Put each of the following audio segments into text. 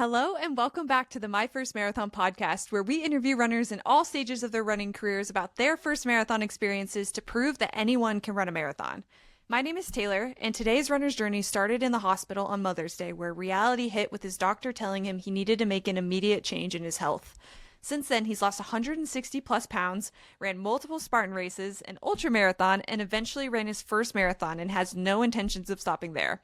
Hello, and welcome back to the My First Marathon podcast, where we interview runners in all stages of their running careers about their first marathon experiences to prove that anyone can run a marathon. My name is Taylor, and today's runner's journey started in the hospital on Mother's Day, where reality hit with his doctor telling him he needed to make an immediate change in his health. Since then, he's lost 160 plus pounds, ran multiple Spartan races, an ultra marathon, and eventually ran his first marathon and has no intentions of stopping there.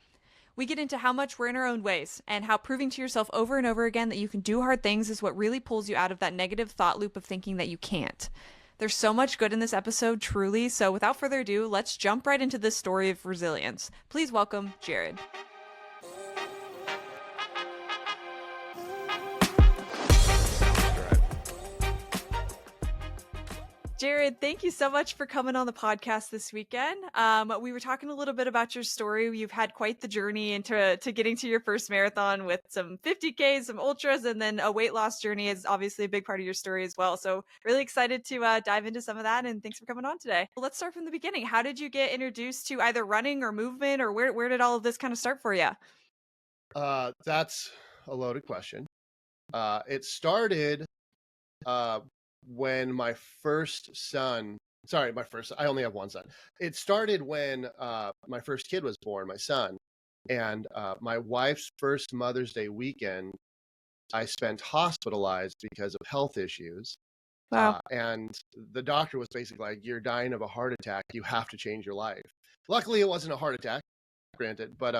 We get into how much we're in our own ways and how proving to yourself over and over again that you can do hard things is what really pulls you out of that negative thought loop of thinking that you can't. There's so much good in this episode, truly. So without further ado, let's jump right into this story of resilience. Please welcome Jared. Jared, thank you so much for coming on the podcast this weekend. We were talking a little bit about your story. You've had quite the journey into getting to your first marathon with some 50Ks, some ultras, and then a weight loss journey is obviously a big part of your story as well. So really excited to dive into some of that, and thanks for coming on today. Let's start from the beginning. How did you get introduced to either running or movement, or where did all of this kind of start for you? That's a loaded question. It started when my I only have one son. It started when my first kid was born, my son. And my wife's first Mother's Day weekend, I spent hospitalized because of health issues. Wow. And the doctor was basically like, "You're dying of a heart attack. You have to change your life." Luckily, it wasn't a heart attack, granted, but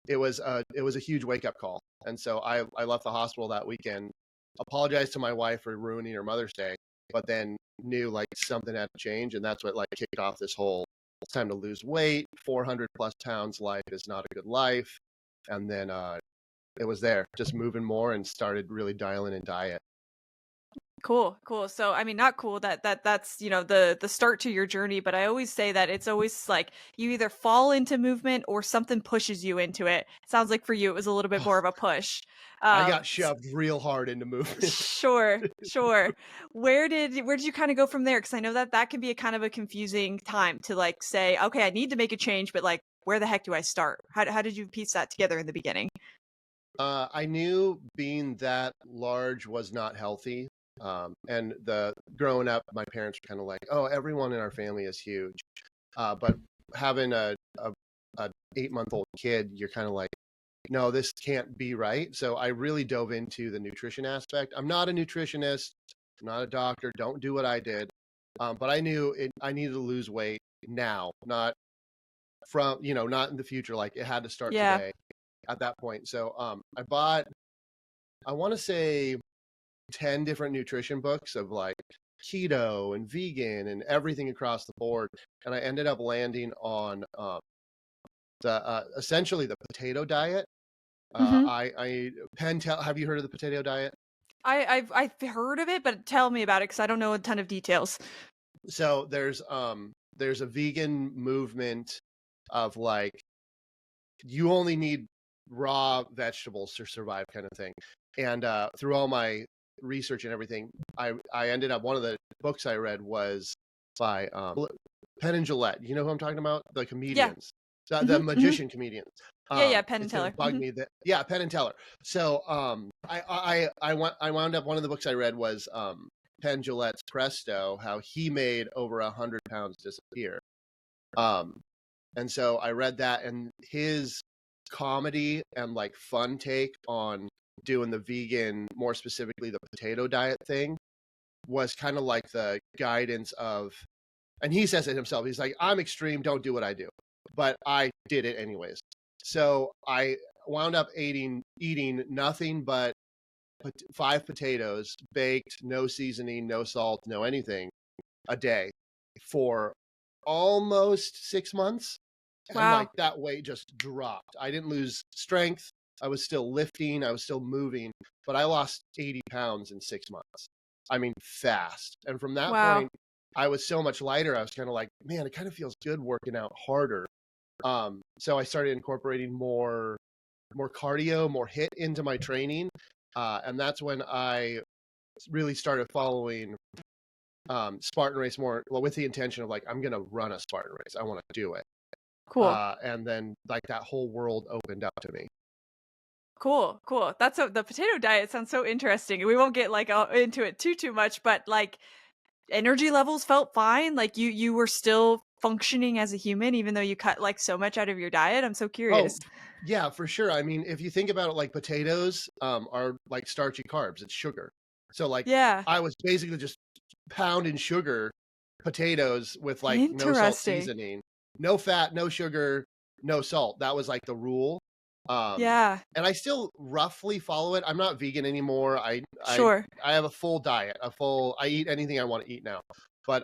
it was a huge wake up call. And so I left the hospital that weekend, apologized to my wife for ruining her Mother's Day, but then knew like something had to change, and that's what like kicked off this whole it's time to lose weight, 400 plus pounds, life is not a good life. And then it was there, just moving more and started really dialing in diet. Cool. So I mean, not cool that's the start to your journey, but I always say that it's always like you either fall into movement or something pushes you into it. Sounds like for you it was a little bit more of a push. I got S- shoved real hard into movement. Sure. Where did you kind of go from there? Because I know that can be a kind of a confusing time to like say, okay, I need to make a change, but like, where the heck do I start? How did you piece that together in the beginning? I knew being that large was not healthy. And the growing up, my parents were kind of like, "Oh, everyone in our family is huge." But having a 8-month-old kid, you're kind of like, "No, this can't be right." So I really dove into the nutrition aspect. I'm not a nutritionist, I'm not a doctor. Don't do what I did. But I knew I needed to lose weight now, not not in the future. Like it had to start Yeah. today at that point. So I bought, I want to say 10 different nutrition books of like keto and vegan and everything across the board. And I ended up landing on the essentially the potato diet. hmm Have you heard of the potato diet? I've heard of it, but tell me about it because I don't know a ton of details. So there's a vegan movement of like you only need raw vegetables to survive kind of thing. And through all my research and everything, I ended up one of the books I read was by Penn and Gillette. You know who I'm talking about? The Yeah. comedians, the Hmm. magician comedians. Yeah, Penn and It's gonna Teller. bug me that yeah, Penn and Teller. So I wound up one of the books I read was Penn Gillette's Presto, how he made over 100 pounds disappear. Um, and so I read that, and his comedy and like fun take on doing the vegan, more specifically the potato diet thing, was kind of like the guidance of, and he says it himself. He's like, "I'm extreme, don't do what I do," but I did it anyways. So I wound up eating nothing but 5 potatoes, baked, no seasoning, no salt, no anything, a day for almost 6 months. And like Wow. that weight just dropped. I didn't lose strength. I was still lifting, I was still moving, but I lost 80 pounds in 6 months. I mean, fast. And from that Wow. point, I was so much lighter. I was kind of like, man, it kind of feels good working out harder. So I started incorporating more cardio, more hit into my training. And that's when I really started following Spartan race more with the intention of like, I'm going to run a Spartan race. I want to do it. Cool. And then like that whole world opened up to me. Cool, cool. The potato diet sounds so interesting. We won't get like into it too much, but like energy levels felt fine. Like you were still functioning as a human, even though you cut like so much out of your diet. I'm so Oh, curious. yeah, for sure. I mean, if you think about it, like potatoes are like starchy carbs. It's sugar. So like Yeah, I was basically just pounding sugar potatoes with like no salt interesting. seasoning, no fat, no sugar, no salt. That was like the rule. Um, Yeah, and I still roughly follow it. I'm not vegan anymore. sure. I have a full diet, I eat anything I want to eat now. But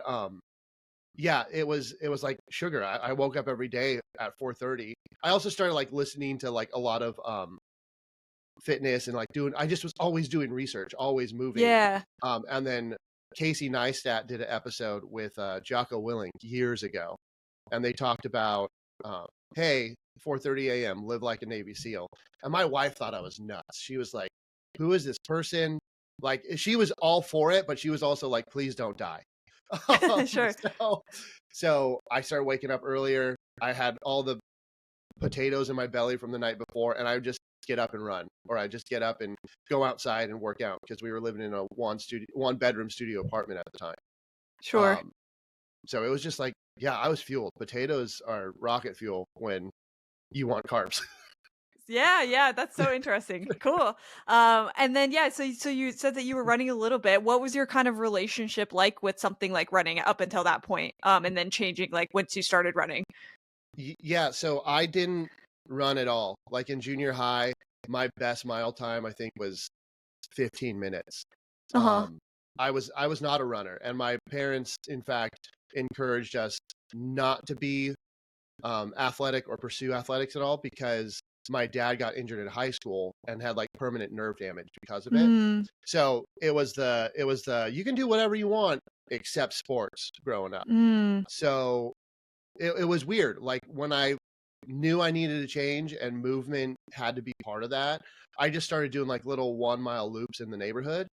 yeah, it was like sugar. I woke up every day at 4:30. I also started like listening to like a lot of fitness and like doing. I just was always doing research, always moving. Yeah. And then Casey Neistat did an episode with Jocko Willing years ago, and they talked about, uh, hey, 4:30 a.m. live like a Navy SEAL. And my wife thought I was nuts. She was like, "Who is this person?" Like she was all for it, but she was also like, "Please don't die." Um, Sure. so, so I started waking up earlier. I had all the potatoes in my belly from the night before, and I would just get up and run, or I just get up and go outside and work out because we were living in a one bedroom studio apartment at the time. Sure. Um, so it was just like, yeah, I was fueled. Potatoes are rocket fuel when you want carbs. Yeah, yeah, that's so interesting. Cool. And then yeah, so you said that you were running a little bit. What was your kind of relationship like with something like running up until that point? And then changing like once you started running. Yeah, so I didn't run at all. Like in junior high, my best mile time I think was 15 minutes. Uh-huh. Um, I was not a runner, and my parents, in fact, encouraged us not to be athletic or pursue athletics at all because my dad got injured in high school and had like permanent nerve damage because of it. Mm, So it was the you can do whatever you want except sports growing up. mm, So it was weird. Like when I knew I needed to change and movement had to be part of that, I just started doing like little 1 mile loops in the neighborhood.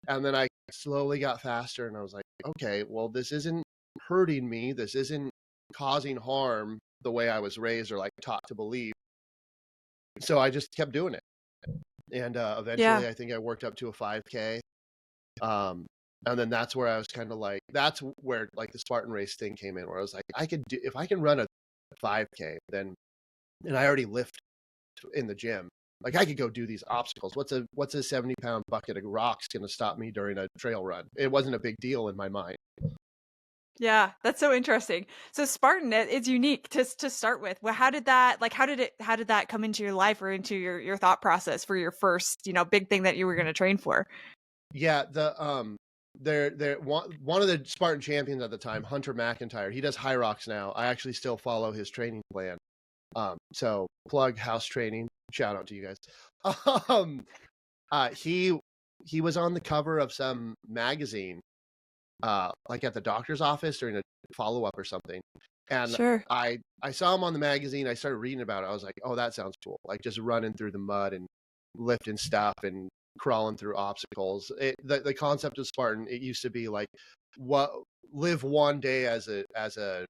And then I slowly got faster and I was like, okay, well, this isn't hurting me. This isn't causing harm the way I was raised or like taught to believe. So I just kept doing it. And yeah. eventually I think I worked up to a 5K. Um, and then that's where I was kind of like, that's where like the Spartan race thing came in, where I was like, I could do, if I can run a 5K, then, and I already lift in the gym. Like I could go do these obstacles. What's a 70-pound bucket of rocks going to stop me during a trail run? It wasn't a big deal in my mind. Yeah, that's so interesting. So Spartan, it's unique to start with. Well, how did that like how did that come into your life or into your thought process for your first, big thing that you were going to train for? Yeah, they're one of the Spartan champions at the time, Hunter McIntyre. He does high rocks now. I actually still follow his training plan. So plug house training. Shout out to you guys. Um, he was on the cover of some magazine, like at the doctor's office during a follow up or something. And Sure. I saw him on the magazine. I started reading about it. I was like, oh, that sounds cool. Like just running through the mud and lifting stuff and crawling through obstacles. The concept of Spartan, it used to be like what live one day as a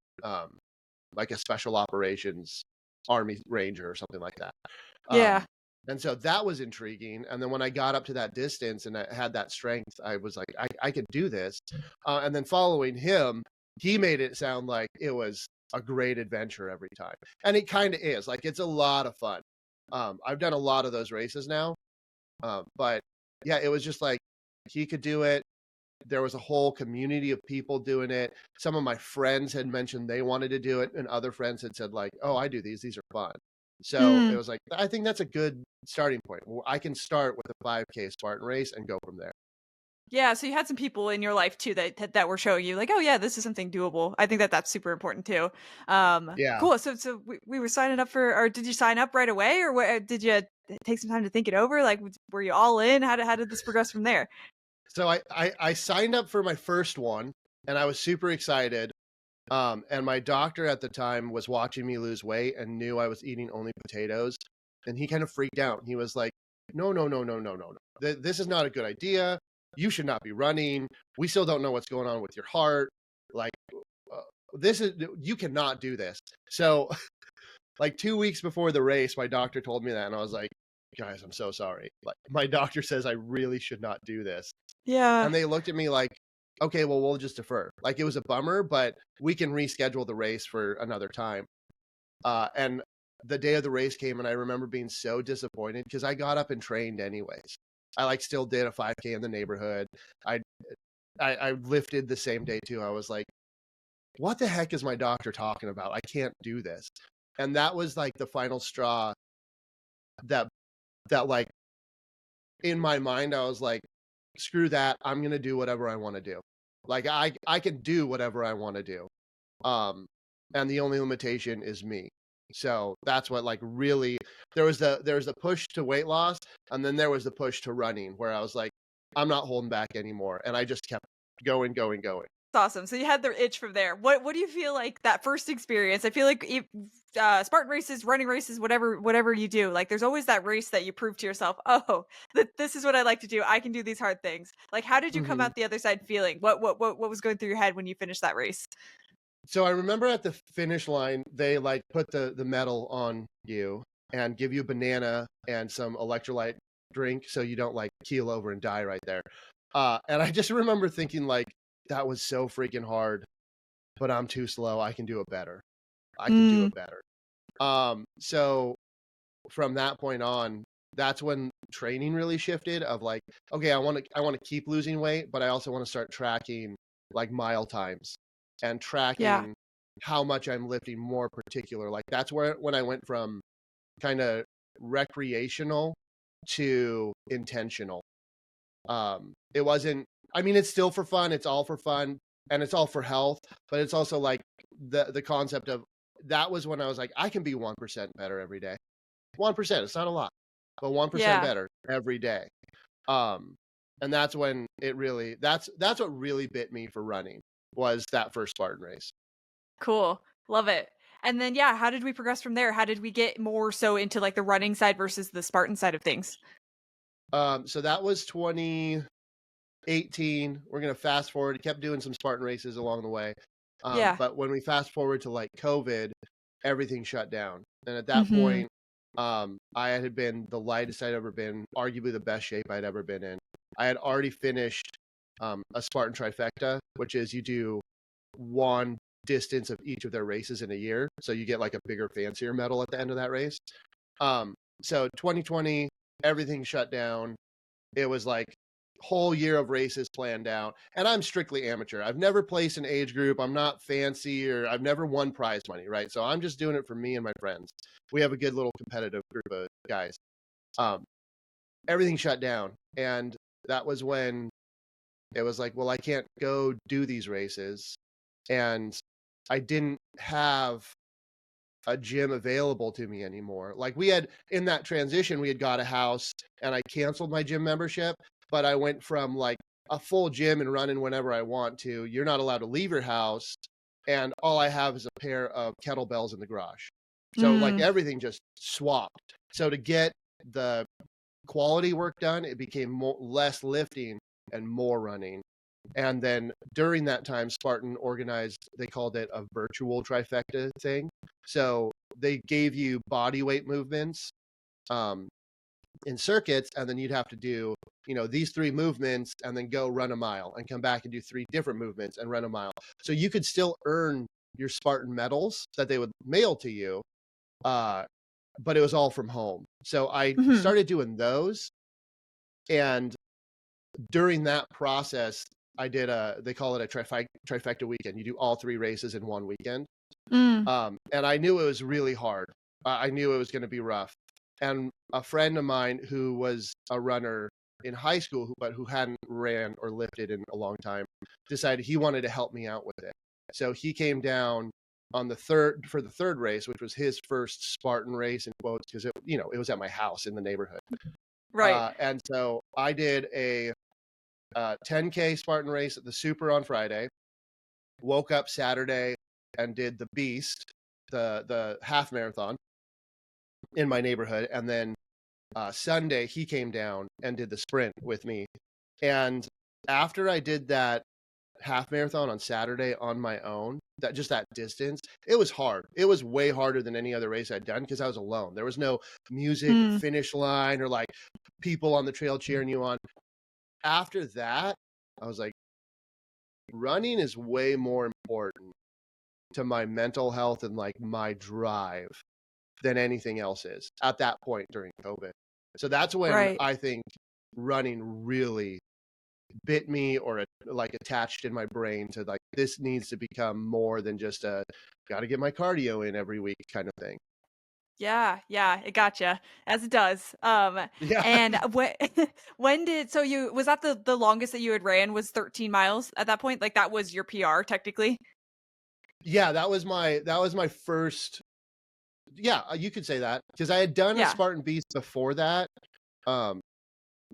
like a special operations army ranger or something like that. Yeah. Um, and so that was intriguing. And then when I got up to that distance and I had that strength, I was like, I could do this. And then following him, he made it sound like it was a great adventure every time. And it kind of is. Like it's a lot of fun. I've done a lot of those races now. But yeah, it was just like he could do it. There was a whole community of people doing it. Some of my friends had mentioned they wanted to do it, and other friends had said, like, oh, I do these. These are fun. So it Mm. was like, I think that's a good starting point. I can start with a 5K Spartan race and go from there. Yeah, so you had some people in your life too that were showing you like, "Oh yeah, this is something doable." I think that that's super important too. Yeah. Cool. So we were signing up for, or did you sign up right away, or did you take some time to think it over? Like, were you all in? How did this progress from there? So I signed up for my first one and I was super excited. And my doctor at the time was watching me lose weight and knew I was eating only potatoes. And he kind of freaked out. He was like, no, no, no, no, no, no, no. This is not a good idea. You should not be running. We still don't know what's going on with your heart. Like, uh, you cannot do this. So, like 2 weeks before the race, my doctor told me that. And I was like, guys, I'm so sorry. Like, my doctor says I really should not do this. Yeah. And they looked at me like, okay, well, we'll just defer. Like, it was a bummer, but we can reschedule the race for another time. And the day of the race came, and I remember being so disappointed because I got up and trained anyways. I like still did a 5K in the neighborhood. I lifted the same day too. I was like, what the heck is my doctor talking about? I can't do this. And that was like the final straw that like in my mind, I was like, screw that. I'm going to do whatever I want to do. Like I can do whatever I want to do. And the only limitation is me. So that's what like really there was the push to weight loss, and then there was the push to running where I was like, I'm not holding back anymore. And I just kept going. Awesome. So you had the itch from there. What do you feel like that first experience? I feel like Spartan races, running races, whatever you do, like there's always that race that you prove to yourself, oh, this is what I like to do. I can do these hard things. Like, how did you come Mhm. out the other side feeling? What was going through your head when you finished that race? So I remember at the finish line, they like put the medal on you and give you a banana and some electrolyte drink so you don't like keel over and die right there. And I just remember thinking like that was so freaking hard, but I'm too slow. I can do it better. I can do Mm, it better. So from that point on, that's when training really shifted of like, okay, I want to keep losing weight, but I also want to start tracking like mile times and yeah. tracking how much I'm lifting more particular. Like that's where when I went from kind of recreational to intentional. It wasn't, I mean, it's still for fun, it's all for fun, and it's all for health, but it's also like the concept of that was when I was like, I can be 1% better every day. 1%, it's not a lot, but 1% Yeah. better every day. Um, and that's when it really that's what really bit me for running was that first Spartan race. Cool. Love it. And then yeah, how did we progress from there? How did we get more so into like the running side versus the Spartan side of things? So that was 2018. We're gonna fast forward. Kept doing some Spartan races along the way. Yeah. But when we fast forward to like COVID, everything shut down. And at that Mhm. point, I had been the lightest I'd ever been, arguably the best shape I'd ever been in. I had already finished a Spartan trifecta, which is you do one distance of each of their races in a year. So you get like a bigger, fancier medal at the end of that race. So 2020, everything shut down. It was like whole year of races planned out, and I'm strictly amateur. I've never placed an age group. I'm not fancy, or I've never won prize money, right? So I'm just doing it for me and my friends. We have a good little competitive group of guys. Um, Everything shut down, and that was when it was like, well, I can't go do these races, and I didn't have a gym available to me anymore. Like we had in that transition, we had got a house and I canceled my gym membership, but I went from like a full gym and running whenever I want to. You're not allowed to leave your house. And all I have is a pair of kettlebells in the garage. So like Mm. everything just swapped. So to get the quality work done, it became less lifting and more running. And then during that time, Spartan organized, they called it a virtual trifecta thing. So they gave you body weight movements um, in circuits, and then you'd have to do, these three movements and then go run a mile and come back and do three different movements and run a mile. So you could still earn your Spartan medals that they would mail to you, but it was all from home. So I Mhm. started doing those. And during that process, I did they call it a trifecta weekend. You do all three races in one weekend. Mm. And I knew it was really hard. I knew it was going to be rough. And a friend of mine who was a runner in high school, but who hadn't ran or lifted in a long time, decided he wanted to help me out with it. So he came down on the third race, which was his first Spartan race in quotes, because it was at my house in the neighborhood. Right. And so I did a 10K Spartan race at the Super on Friday. Woke up Saturday and did the Beast, the half marathon in my neighborhood, and then Sunday he came down and did the sprint with me. And after I did that half marathon on Saturday on my own, that distance, it was hard. It was way harder than any other race I'd done because I was alone. There was no music or Mm, finish line or like people on the trail cheering you on. After that, I was like, running is way more important to my mental health and like my drive than anything else is at that point during COVID. So that's when right. I think running really bit me or like attached in my brain to like this needs to become more than just a got to get my cardio in every week kind of thing. Yeah, yeah, it gotcha, as it does. Yeah. And when when did so you was that the longest that you had ran was 13 miles at that point? Like that was your PR technically? Yeah, that was my first. Yeah, you could say that because I had done a Yeah. Spartan Beast before that. Um,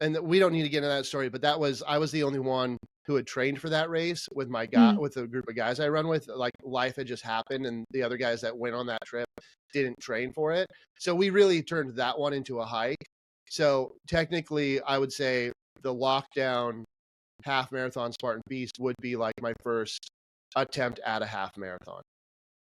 and we don't need to get into that story, but I was the only one who had trained for that race with my guy Mm, with a group of guys I run with. Like life had just happened, and the other guys that went on that trip didn't train for it. So we really turned that one into a hike. So technically, I would say the lockdown half marathon Spartan Beast would be like my first attempt at a half marathon.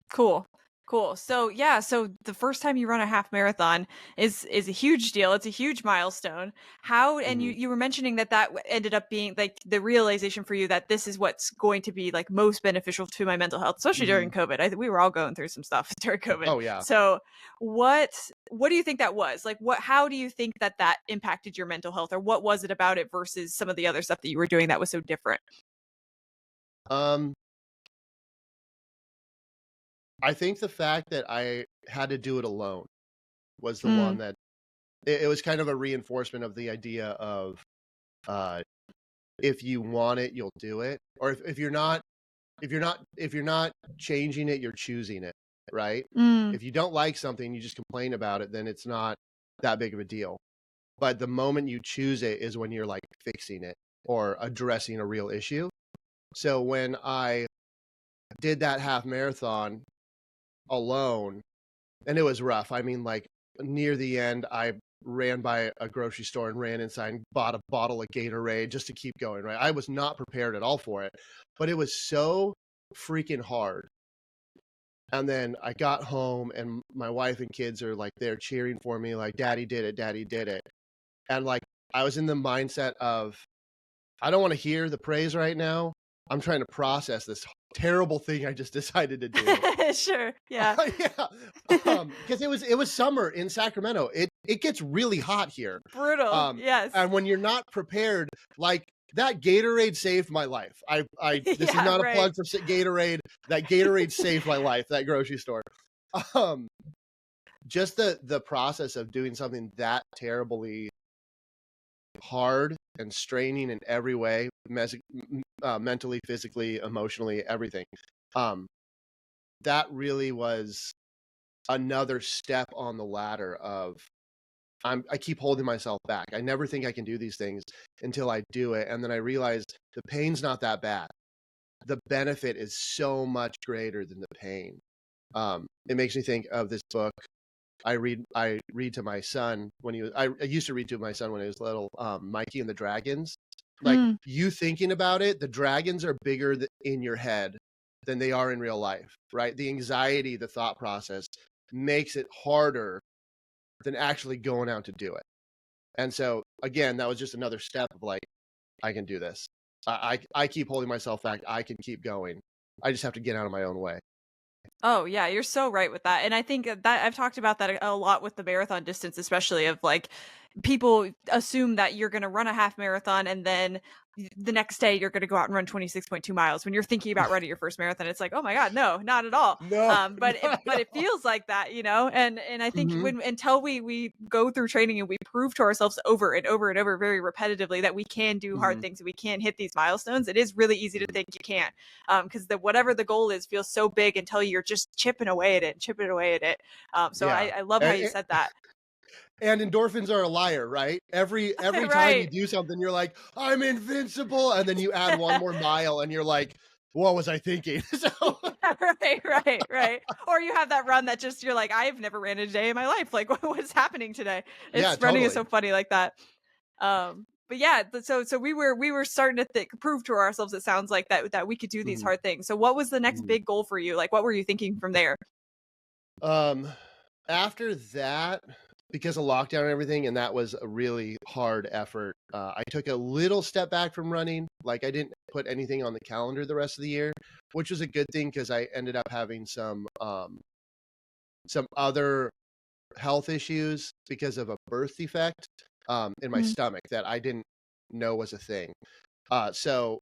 cool. Cool. So yeah, so the first time you run a half marathon is a huge deal. It's a huge milestone. How and Mhm. you were mentioning that ended up being like the realization for you that this is what's going to be like most beneficial to my mental health, especially during Mhm. COVID. We were all going through some stuff during COVID. Oh yeah. So what what do you think that was? Like how do you think that impacted your mental health, or what was it about it versus some of the other stuff that you were doing that was so different? Um, I think the fact that I had to do it alone was the Mm, one that it was kind of a reinforcement of the idea of uh, if you want it, you'll do it, or if you're not changing it, you're choosing it, right? mm, If you don't like something, you just complain about it, then it's not that big of a deal. But the moment you choose it is when you're like fixing it or addressing a real issue. So when I did that half marathon alone, and it was rough. I mean, like near the end, I ran by a grocery store and ran inside and bought a bottle of Gatorade just to keep going, right? I was not prepared at all for it, but it was so freaking hard. And then I got home and my wife and kids are like there cheering for me, like, Daddy did it, Daddy did it. And like, I was in the mindset of, I don't want to hear the praise right now. I'm trying to process this terrible thing I just decided to do. sure. Yeah. Yeah, because it was summer in Sacramento. It gets really hot here, Brutal. um, Yes. and when you're not prepared, like that Gatorade saved my life. This is Yeah, not a right. plug for Gatorade. That Gatorade saved my life. That grocery store. Um, just the process of doing something that terribly hard and straining in every way, mentally, physically, emotionally, everything. Um, that really was another step on the ladder of I keep holding myself back. I never think I can do these things until I do it. And then I realize the pain's not that bad. The benefit is so much greater than the pain. It makes me think of this book I read to my son when he was I used to read to my son when he was little, Mikey and the Dragons. Like Mm, you thinking about it, the dragons are bigger in your head than they are in real life, right? The anxiety, the thought process makes it harder than actually going out to do it. And so again, that was just another step of like, I can do this. I keep holding myself back. I can keep going. I just have to get out of my own way. oh, yeah, you're so right with that, and I think that I've talked about that a lot with the marathon distance, especially of, like, people assume that you're gonna run a half marathon and then the next day you're gonna go out and run 26.2 miles. When you're thinking about running your first marathon, it's like, "Oh my god, no, not at all." No, But not at it all. feels like that, you know? And I think Hmm. when until we go through training and we prove to ourselves over and over and over very repetitively that we can do hard Hmm. things and we can hit these milestones, it is really easy to think you can't. Because the whatever the goal is feels so big until you're just chipping away at it, chipping away at it. So Yeah. I love how you said that. And endorphins are a liar, right? Every time you Right. do something, you're like, I'm invincible, and then you add one more mile, and you're like, what was I thinking? So, Yeah, right. Or you have that run that just you're like, I've never ran a day in my life. Like, what's happening today? yeah, It's running is totally. so funny like that. But yeah, so we were starting to prove to ourselves, it sounds like, that we could do these Mhm, hard things. So what was the next mhm. big goal for you? Like, what were you thinking from there? Um, After that, because of lockdown and everything, and that was a really hard effort, I took a little step back from running. Like, I didn't put anything on the calendar the rest of the year, which was a good thing because I ended up having some other health issues because of a birth defect in my Mm. stomach that I didn't know was a thing. So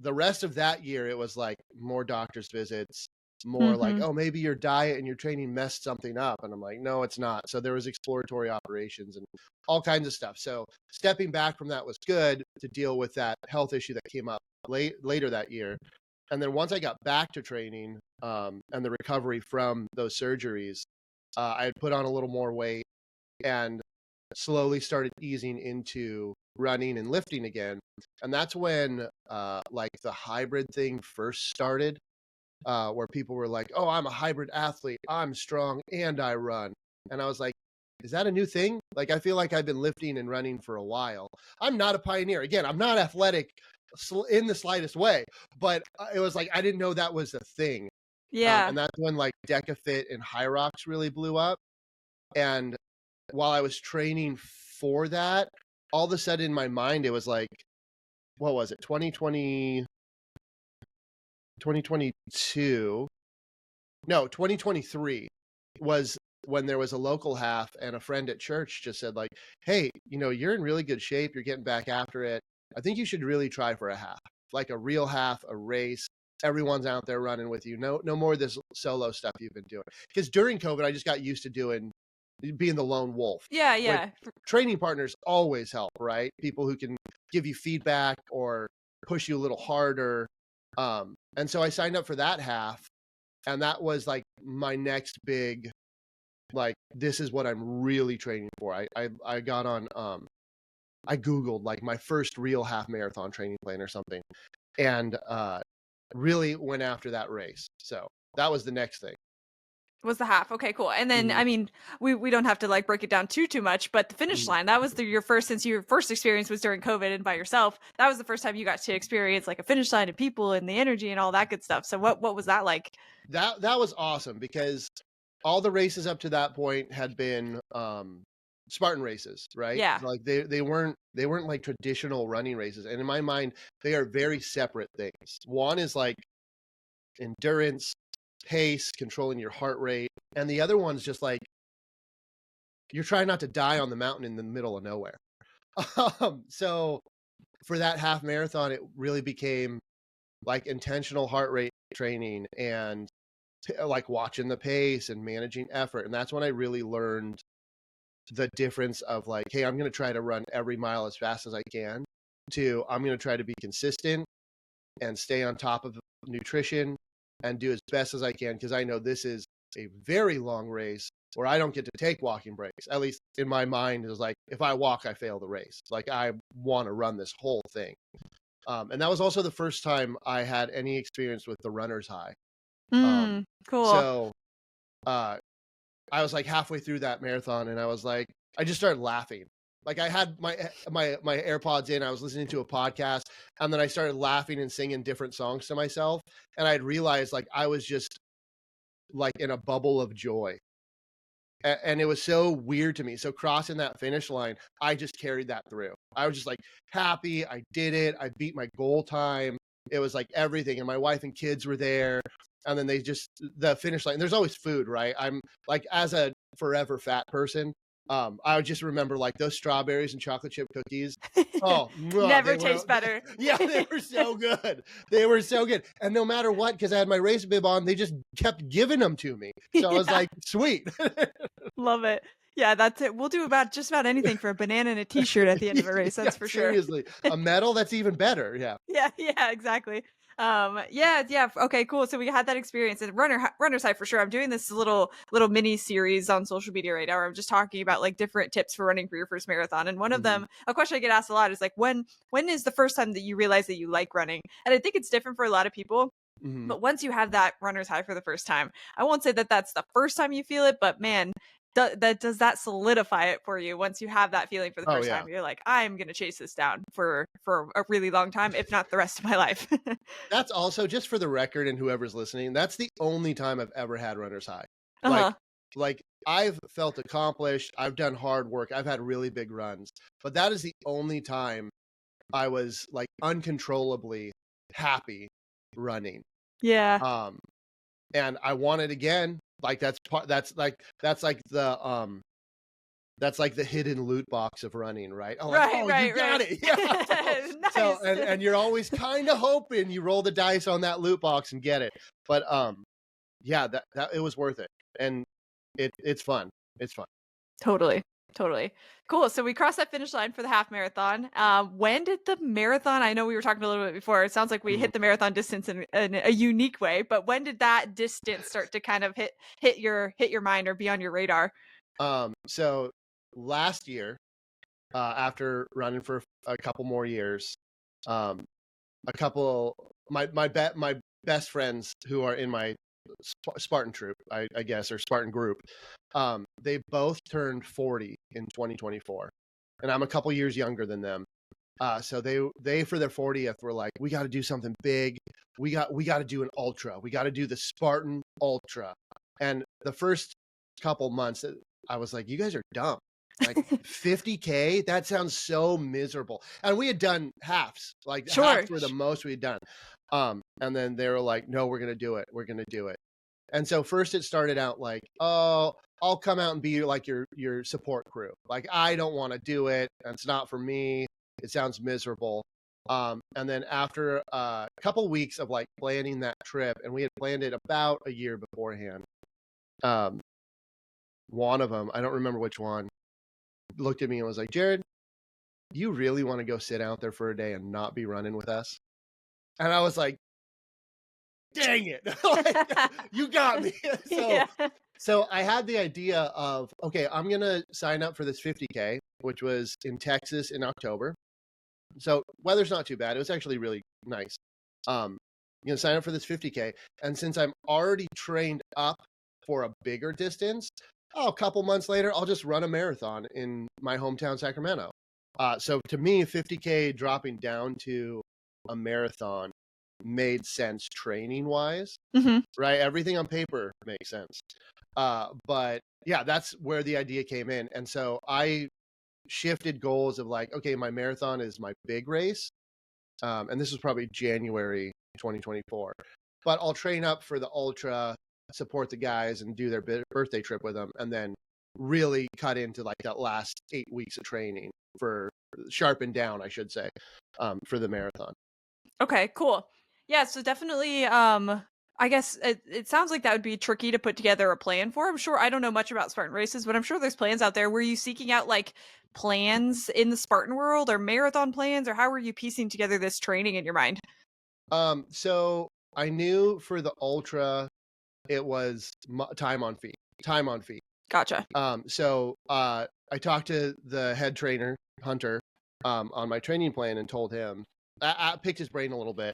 the rest of that year, it was like more doctor's visits, more like, Mhm. oh, maybe your diet and your training messed something up. And I'm like, no, it's not. So there was exploratory operations and all kinds of stuff. So stepping back from that was good to deal with that health issue that came up later that year. And then once I got back to training and the recovery from those surgeries, I had put on a little more weight and slowly started easing into running and lifting again. And that's when like the hybrid thing first started, where people were like, "Oh, I'm a hybrid athlete. I'm strong and I run." And I was like, "Is that a new thing?" Like, I feel like I've been lifting and running for a while. I'm not a pioneer. Again, I'm not athletic in the slightest way, but it was like I didn't know that was a thing. Yeah. And that's when like DecaFit and High Rocks really blew up. And while I was training for that, all of a sudden in my mind, it was like, what was it? 2022. No, 2023 was when there was a local half and a friend at church just said like, "Hey, you're in really good shape. You're getting back after it. I think you should really try for a half, like a real half, a race. Everyone's out there running with you. No more of this solo stuff you've been doing." Because during COVID, I just got used to being the lone wolf, Yeah, which yeah. training partners always help, right? People who can give you feedback or push you a little harder. And so I signed up for that half, and that was like my next big, like, this is what I'm really training for. I got on I Googled like my first real half marathon training plan or something, and really went after that race. So that was the next thing. Was the half. Okay, cool. And then, Mhm, I mean, we don't have to like break it down too much, but the finish mhm. line, that was your first, since your first experience was during COVID and by yourself, that was the first time you got to experience like a finish line and people and the energy and all that good stuff. So what was that like? That was awesome because all the races up to that point had been Spartan races, right? Yeah. Like they weren't like traditional running races. And in my mind, they are very separate things. One is like endurance, pace, controlling your heart rate, and the other one's just like you're trying not to die on the mountain in the middle of nowhere. So for that half marathon, it really became like intentional heart rate training and like watching the pace and managing effort. And that's when I really learned the difference of like, hey, I'm going to try to run every mile as fast as I can, to I'm going to try to be consistent and stay on top of nutrition and do as best as I can, because I know this is a very long race where I don't get to take walking breaks. At least in my mind, is like, if I walk, I fail the race. Like, I want to run this whole thing. And that was also the first time I had any experience with the runner's high. Um, Cool. so uh, I was like halfway through that marathon, and I was like, I just started laughing. Like, I had my AirPods in, I was listening to a podcast, and then I started laughing and singing different songs to myself, and I'd realized like I was just like in a bubble of joy. And it was so weird to me. So crossing that finish line, I just carried that through. I was just like happy. I did it. I beat my goal time. It was like everything. And my wife and kids were there. And then the finish line, there's always food, right? I'm like, as a forever fat person, I would just remember like those strawberries and chocolate chip cookies. Oh, mwah, Never tastes better. yeah, they were so good. They were so good. And no matter what, because I had my race bib on, they just kept giving them to me. So I was Yeah. like, sweet. Love it. Yeah, that's it. We'll do about just about anything for a banana and a t-shirt at the end of a race, Yeah, that's for sure. seriously. A medal, that's even better. Yeah. Yeah, yeah, exactly. Yeah, yeah. Okay, cool. So we had that experience and runner's high for sure. I'm doing this little mini series on social media right now where I'm just talking about like different tips for running for your first marathon. And one of Mhm, them, a question I get asked a lot is like, when is the first time that you realize that you like running? And I think it's different for a lot of people. mhm. But once you have that runner's high for the first time, I won't say that that's the first time you feel it, but man, does that solidify it for you once you have that feeling for the Oh first yeah. time? You're like, I'm gonna chase this down for a really long time, if not the rest of my life. That's also, just for the record and whoever's listening, that's the only time I've ever had runner's high. Like Uh-huh. like I've felt accomplished, I've done hard work, I've had really big runs, but that is the only time I was like uncontrollably happy running. Yeah. Um and I want it again. Like that's like the hidden loot box of running, right? Oh, like, Right, oh, you right, got right. it. Yeah. So Nice. and you're always kind of hoping you roll the dice on that loot box and get it. But yeah, that it was worth it. And it's fun. It's fun. Totally. Totally. Cool. So we crossed that finish line for the half marathon. When did the marathon? I know we were talking a little bit before. It sounds like we Mhm. hit the marathon distance in a unique way. But when did that distance start to kind of hit your mind or be on your radar? So last year, after running for a couple more years, um, a couple my best friends who are in my Spartan troop, I guess, or Spartan group, they both turned 40 in 2024, and I'm a couple years younger than them. So they for their 40th were like, we got to do something big. We got to do an ultra. We got to do the Spartan Ultra. And the first couple months, I was like, you guys are dumb. Like 50K, that sounds so miserable. And we had done halves, like Sure. halves were the most we had done. And then they were like, no, we're gonna do it. We're gonna do it. And so first it started out like, oh, I'll come out and be like your support crew. Like I don't want to do it. It's not for me. It sounds miserable. And then after a couple weeks of like planning that trip, and we had planned it about a year beforehand. Um, one of them, I don't remember which one, looked at me and was like, Jared, you really want to go sit out there for a day and not be running with us? And I was like, dang it. Like, you got me. Yeah. So I had the idea of, okay, I'm going to sign up for this 50K, which was in Texas in October. So weather's not too bad. It was actually really nice. You know, sign up for this 50K. And since I'm already trained up for a bigger distance, a couple months later, I'll just run a marathon in my hometown, Sacramento. So to me, 50K dropping down to a marathon made sense training wise, Hmm. right? Everything on paper makes sense. But yeah, that's where the idea came in. And so I shifted goals of like, okay, my marathon is my big race. And this was probably January 2024. But I'll train up for the ultra, support the guys, and do their birthday trip with them, and then really cut into like that last 8 weeks of training for sharpen down, I should say, for the marathon. Okay, cool. Yeah, so definitely I guess it sounds like that would be tricky to put together a plan for. I'm sure I don't know much about Spartan races, but I'm sure there's plans out there. Were you seeking out like plans in the Spartan world or marathon plans, or how were you piecing together this training in your mind? So I knew for the ultra, it was time on feet, time on feet. Gotcha. I talked to the head trainer, Hunter, on my training plan and told him, I picked his brain a little bit.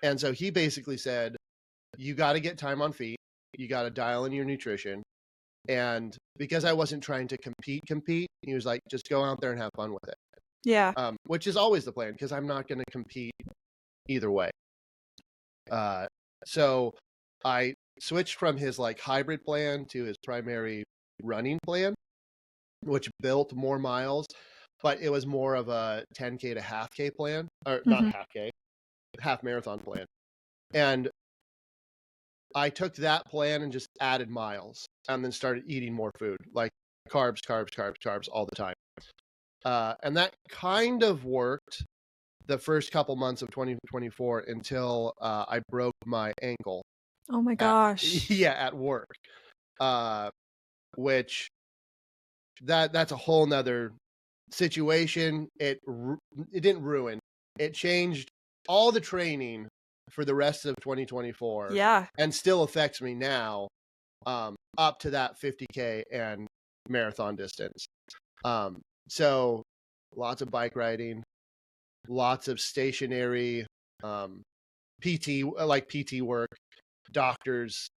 And so he basically said, you got to get time on feet. You got to dial in your nutrition. And because I wasn't trying to compete, he was like, just go out there and have fun with it. Yeah. Which is always the plan because I'm not going to compete either way. So I switched from his like hybrid plan to his primary running plan, which built more miles, but it was more of a 10K to half K plan, or not Hmm. half K, half marathon plan. And I took that plan and just added miles and then started eating more food, like carbs, carbs, carbs, carbs all the time. And that kind of worked the first couple months of 2024 until I broke my ankle Oh my at gosh. yeah, at work. Which that's a whole nother situation. It didn't ruin. It changed all the training for the rest of 2024 Yeah. and still affects me now, up to that 50K and marathon distance. So lots of bike riding, lots of stationary PT, like PT work, doctors,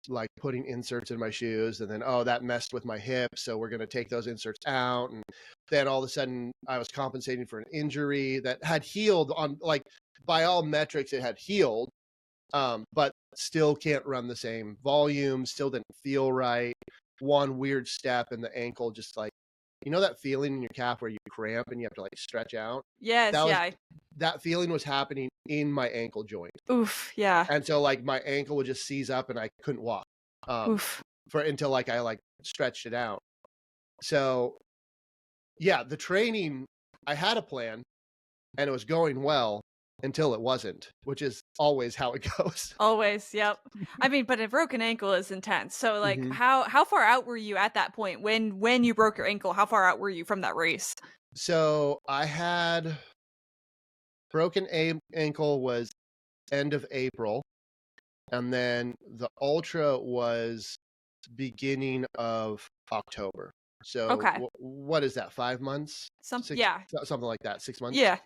like putting inserts in my shoes, and then, oh, that messed with my hip, so we're going to take those inserts out. And then all of a sudden I was compensating for an injury that had healed on, like, by all metrics it had healed, but still can't run the same volume, still didn't feel right. One weird step and the ankle just like, you know, that feeling in your calf where you cramp and you have to like stretch out? Yes, That was, yeah. that feeling was happening in my ankle joint. Oof, yeah. And so like my ankle would just seize up and I couldn't walk, Oof. for until like I like stretched it out. So yeah, the training, I had a plan and it was going well until it wasn't, which is always how it goes. Always, yep. I mean, but a broken ankle is intense. So like Mhm. how far out were you at that point when you broke your ankle? How far out were you from that race? So I had broken ankle was end of April, and then the ultra was beginning of October. So Okay. what is that? 5 months? Six, Yeah. something like that. 6 months. Yeah.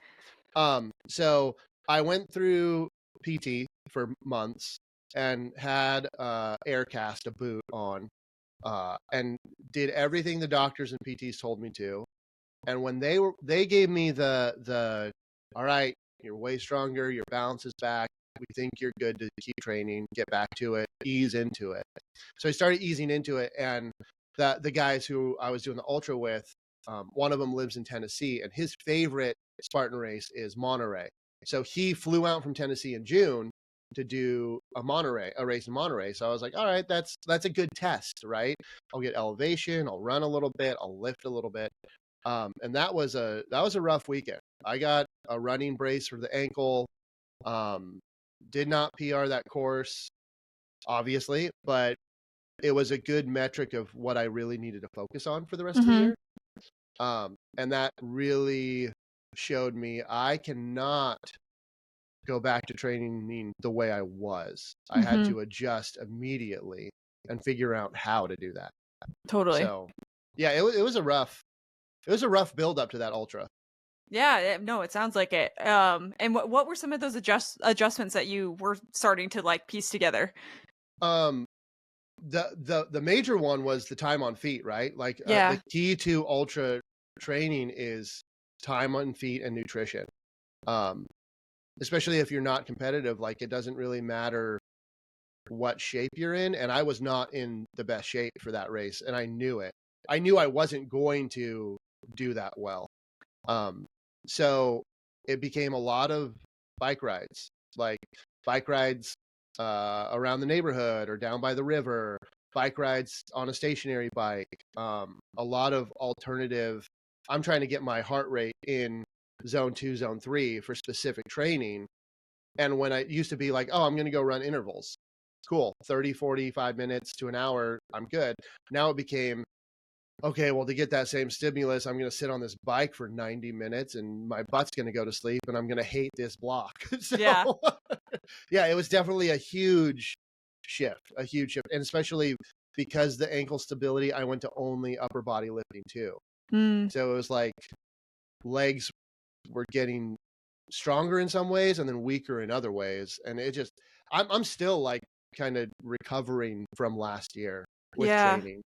So I went through PT for months and had Aircast, a boot on, and did everything the doctors and PTs told me to. And when they gave me the all right, you're way stronger, your balance is back, we think you're good to keep training, get back to it, ease into it. So I started easing into it, and the guys who I was doing the ultra with, one of them lives in Tennessee, and his favorite Spartan race is Monterey. So he flew out from Tennessee in June to do a race in Monterey. So I was like, all right, that's a good test, right? I'll get elevation, I'll run a little bit, I'll lift a little bit. And that was a rough weekend. I got a running brace for the ankle. Did not PR that course, obviously, but it was a good metric of what I really needed to focus on for the rest of the year. And that really showed me I cannot go back to training the way I was. I had to adjust immediately and figure out how to do that. Totally. So yeah, it was a rough build up to that ultra. Yeah, no, it sounds like it. And what were some of those adjustments that you were starting to like piece together? The major one was the time on feet, right? Like Yeah. the key to ultra training is time on feet and nutrition. Especially if you're not competitive, like it doesn't really matter what shape you're in. And I was not in the best shape for that race, and I knew it. I knew I wasn't going to do that well. So it became a lot of bike rides, like bike rides around the neighborhood or down by the river, bike rides on a stationary bike, a lot of alternative. I'm trying to get my heart rate in zone 2, zone 3 for specific training. And when I used to be like, oh, I'm going to go run intervals. Cool. 30, 45 minutes to an hour. I'm good. Now it became, okay, well, to get that same stimulus, I'm going to sit on this bike for 90 minutes and my butt's going to go to sleep and I'm going to hate this block. So Yeah. yeah, it was definitely a huge shift. And especially because the ankle stability, I went to only upper body lifting too. So it was like legs were getting stronger in some ways and then weaker in other ways. And it just, I'm still like kind of recovering from last year with training.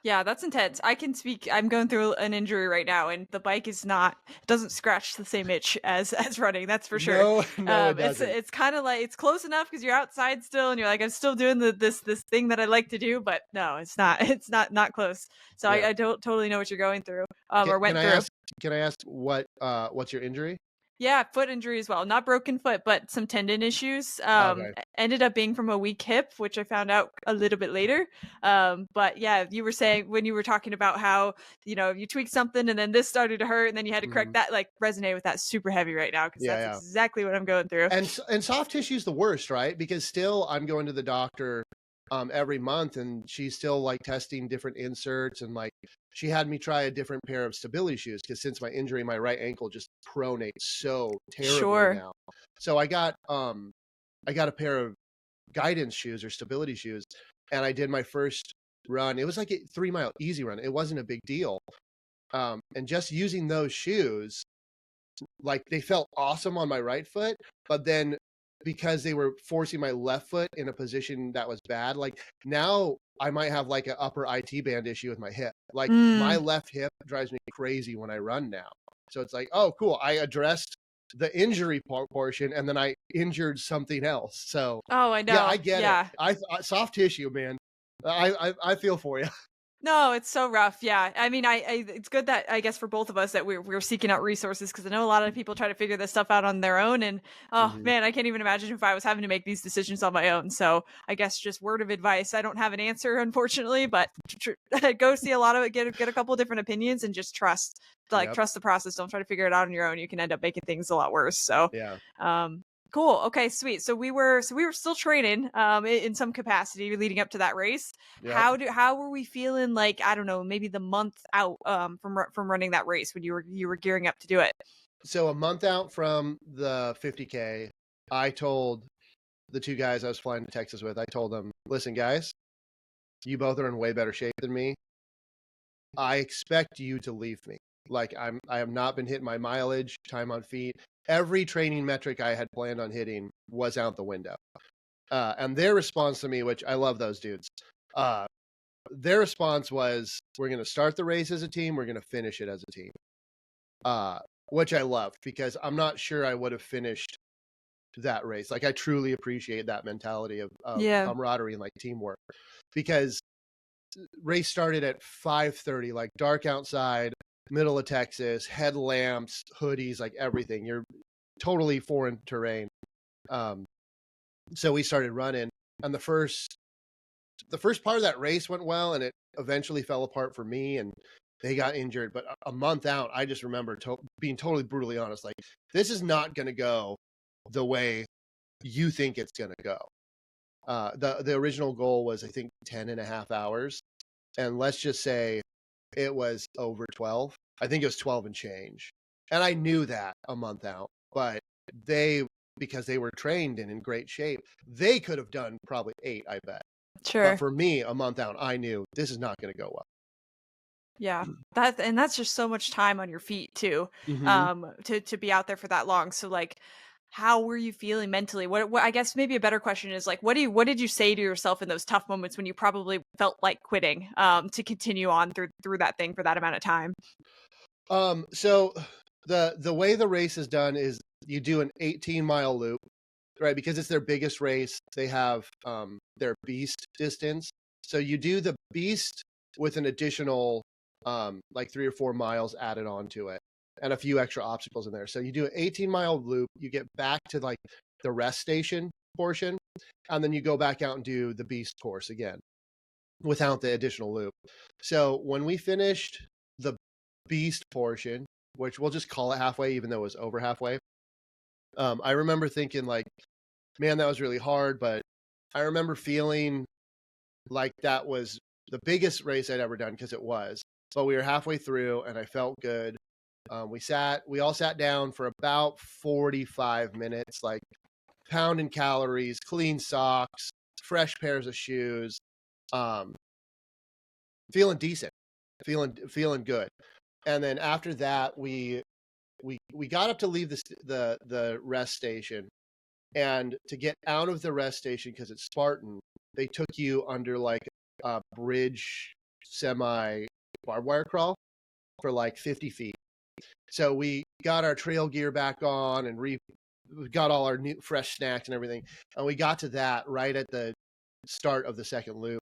Yeah, that's intense. I can speak. I'm going through an injury right now, and the bike doesn't scratch the same itch as running. That's for sure. No, it doesn't. It's kind of like it's close enough because you're outside still, and you're like, I'm still doing this thing that I like to do, but no, it's not. It's not close. So Yeah. I don't totally know what you're going through or went through. Can I ask what's your injury? Yeah, foot injury as well. Not broken foot, but some tendon issues. Okay. Ended up being from a weak hip, which I found out a little bit later. But yeah, you were saying when you were talking about how, you tweaked something and then this started to hurt and then you had to correct that, like resonate with that super heavy right now because that's exactly what I'm going through. And soft tissue is the worst, right? Because still I'm going to the doctor every month and she's still like testing different inserts, and like she had me try a different pair of stability shoes because since my injury, my right ankle just pronates so terribly now. So I got a pair of guidance shoes or stability shoes, and I did my first run. It was like a 3-mile easy run. It wasn't a big deal. And just using those shoes, like they felt awesome on my right foot, but then because they were forcing my left foot in a position that was bad. Like now I might have like an upper IT band issue with my hip. Like my left hip drives me crazy when I run now. So it's like, oh, cool. I addressed the injury portion and then I injured something else. So Oh, I know. yeah, I get yeah. it. I soft tissue, man. I feel for you. No, it's so rough. Yeah. I mean, it's good that I guess for both of us that we're seeking out resources, because I know a lot of people try to figure this stuff out on their own. And oh man, I can't even imagine if I was having to make these decisions on my own. So I guess just word of advice. I don't have an answer, unfortunately, but go see a lot of it, get a couple of different opinions, and just trust the process. Don't try to figure it out on your own. You can end up making things a lot worse. So Yeah. Cool. Okay, sweet. So we were still training in some capacity leading up to that race. Yep. How were we feeling, like, I don't know, maybe the month out from running that race when you were gearing up to do it? So a month out from the 50K, I told the two guys I was flying to Texas with, I told them, listen, guys, you both are in way better shape than me. I expect you to leave me. Like I have not been hitting my mileage, time on feet. Every training metric I had planned on hitting was out the window. And their response to me, which I love those dudes, their response was, we're going to start the race as a team. We're going to finish it as a team. Which I love, because I'm not sure I would have finished that race. Like I truly appreciate that mentality of camaraderie and like teamwork, because race started at 5:30, like dark outside, middle of Texas, headlamps, hoodies, like everything. You're totally foreign terrain. So we started running, and the first part of that race went well, and it eventually fell apart for me, and they got injured. But a month out, I just remember being totally brutally honest, like, this is not going to go the way you think it's going to go. The original goal was, I think, 10 and a half hours. And let's just say it was over 12. I think it was 12 and change. And I knew that a month out, but because they were trained and in great shape, they could have done probably 8, I bet. Sure. But for me, a month out, I knew this is not going to go well. Yeah. That's just so much time on your feet too. To be out there for that long. So like, how were you feeling mentally? What I guess maybe a better question is, like, what did you say to yourself in those tough moments when you probably felt like quitting to continue on through that thing for that amount of time? So the way the race is done is you do an 18-mile loop, right? Because it's their biggest race. They have their beast distance. So you do the beast with an additional like 3 or 4 miles added onto it, and a few extra obstacles in there. So you do an 18-mile loop, you get back to like the rest station portion, and then you go back out and do the beast course again without the additional loop. So when we finished the beast portion, which we'll just call it halfway, even though it was over halfway, I remember thinking, like, man, that was really hard. But I remember feeling like that was the biggest race I'd ever done, because it was. But we were halfway through and I felt good. We all sat down for about 45 minutes, like pounding calories, clean socks, fresh pairs of shoes, feeling decent, feeling good. And then after that, we got up to leave the rest station, and to get out of the rest station, because it's Spartan, they took you under like a bridge semi barbed wire crawl for like 50 feet. So we got our trail gear back on, and we got all our new fresh snacks and everything. And we got to that right at the start of the second loop.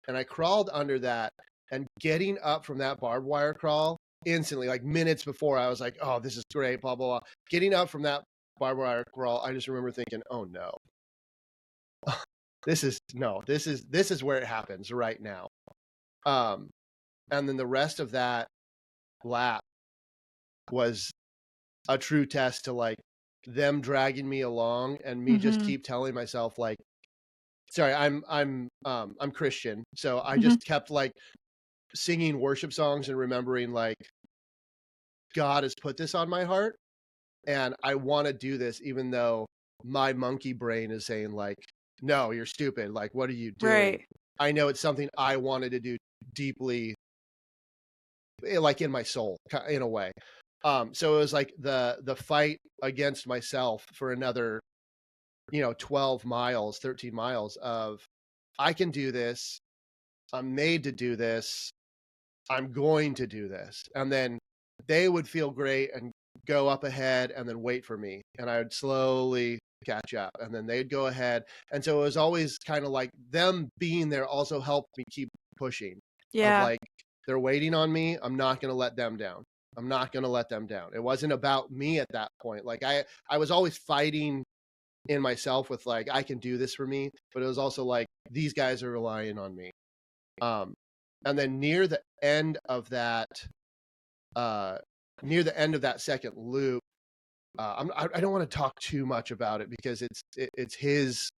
And I crawled under that, and getting up from that barbed wire crawl instantly, like minutes before, I was like, oh, this is great, blah, blah, blah. Getting up from that barbed wire crawl, I just remember thinking, oh no, this is where it happens right now. And then the rest of that lap was a true test to like them dragging me along, and me just keep telling myself, like, sorry, I'm Christian, so I just kept like singing worship songs and remembering, like, God has put this on my heart and I want to do this, even though my monkey brain is saying, like, no, you're stupid, like, what are you doing? Right. I know it's something I wanted to do deeply, like in my soul, in a way. So it was like the fight against myself for another 12 miles, 13 miles of, I can do this. I'm made to do this. I'm going to do this. And then they would feel great and go up ahead and then wait for me. And I would slowly catch up and then they'd go ahead. And so it was always kind of like them being there also helped me keep pushing of Yeah. like, they're waiting on me. I'm not going to let them down. I'm not going to let them down. It wasn't about me at that point. Like I was always fighting in myself with like, I can do this for me, but it was also like, these guys are relying on me. And then near the end of that second loop, I don't want to talk too much about it because it's his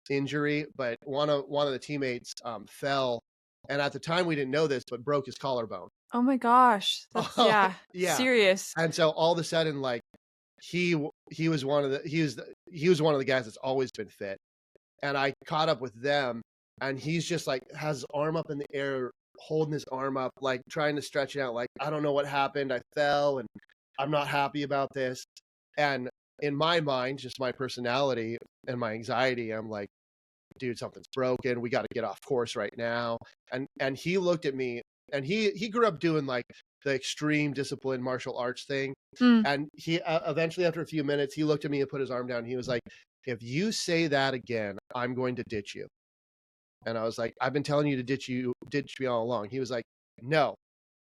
injury, but one of the teammates fell, and at the time we didn't know this, but broke his collarbone. Oh my gosh. That's Yeah. serious. And so all of a sudden, like he was one of the guys that's always been fit, and I caught up with them, and he's just like has his arm up in the air, holding his arm up, like trying to stretch it out, like, I don't know what happened. I fell and I'm not happy about this. And in my mind, just my personality and my anxiety, I'm like, dude, something's broken. We got to get off course right now. And he looked at me, and he grew up doing like the extreme discipline martial arts thing. And he eventually, after a few minutes, he looked at me and put his arm down. And he was like, if you say that again, I'm going to ditch you. And I was like, I've been telling you to ditch me all along. He was like, no,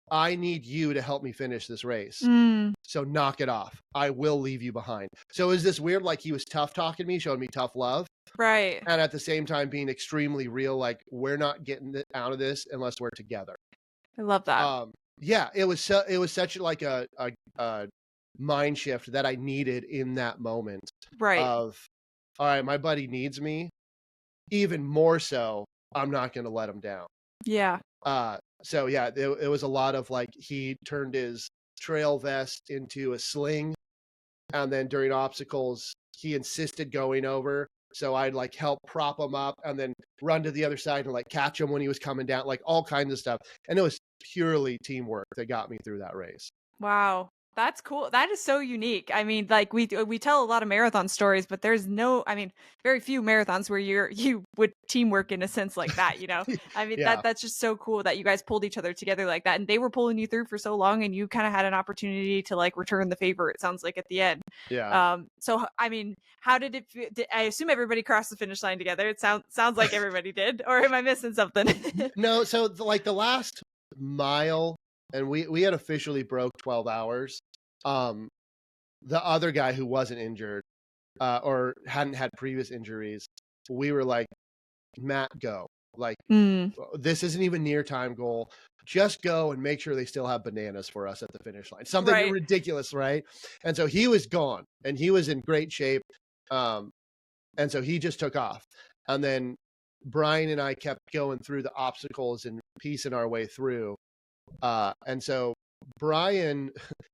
I need you to help me finish this race. So knock it off. I will leave you behind. So is this weird? Like he was tough talking to me, showing me tough love. Right. And at the same time being extremely real, like we're not getting out of this unless we're together. I love that. Yeah, it was such like a mind shift that I needed in that moment. Right. Of, all right, my buddy needs me. Even more so, I'm not going to let him down. Yeah. So yeah, it was a lot of like, he turned his trail vest into a sling, and then during obstacles, he insisted going over. So I'd like help prop him up and then run to the other side and like catch him when he was coming down, like all kinds of stuff. And it was purely teamwork that got me through that race. Wow. That's cool. That is so unique. I mean, like we tell a lot of marathon stories, but there's very few marathons where you would teamwork in a sense like that, you know? I mean, Yeah. that's just so cool that you guys pulled each other together like that, and they were pulling you through for so long, and you kind of had an opportunity to like return the favor, it sounds like, at the end. Yeah. So I mean, how did it I assume everybody crossed the finish line together. It sounds like everybody did, or am I missing something? No, so like the last mile, and we had officially broke 12 hours. The other guy who wasn't injured, or hadn't had previous injuries, we were like, Matt, go. Like, this isn't even near time goal. Just go and make sure they still have bananas for us at the finish line. Something ridiculous, right? And so he was gone, and he was in great shape. And so he just took off. And then Brian and I kept going through the obstacles and piecing our way through. And so Brian,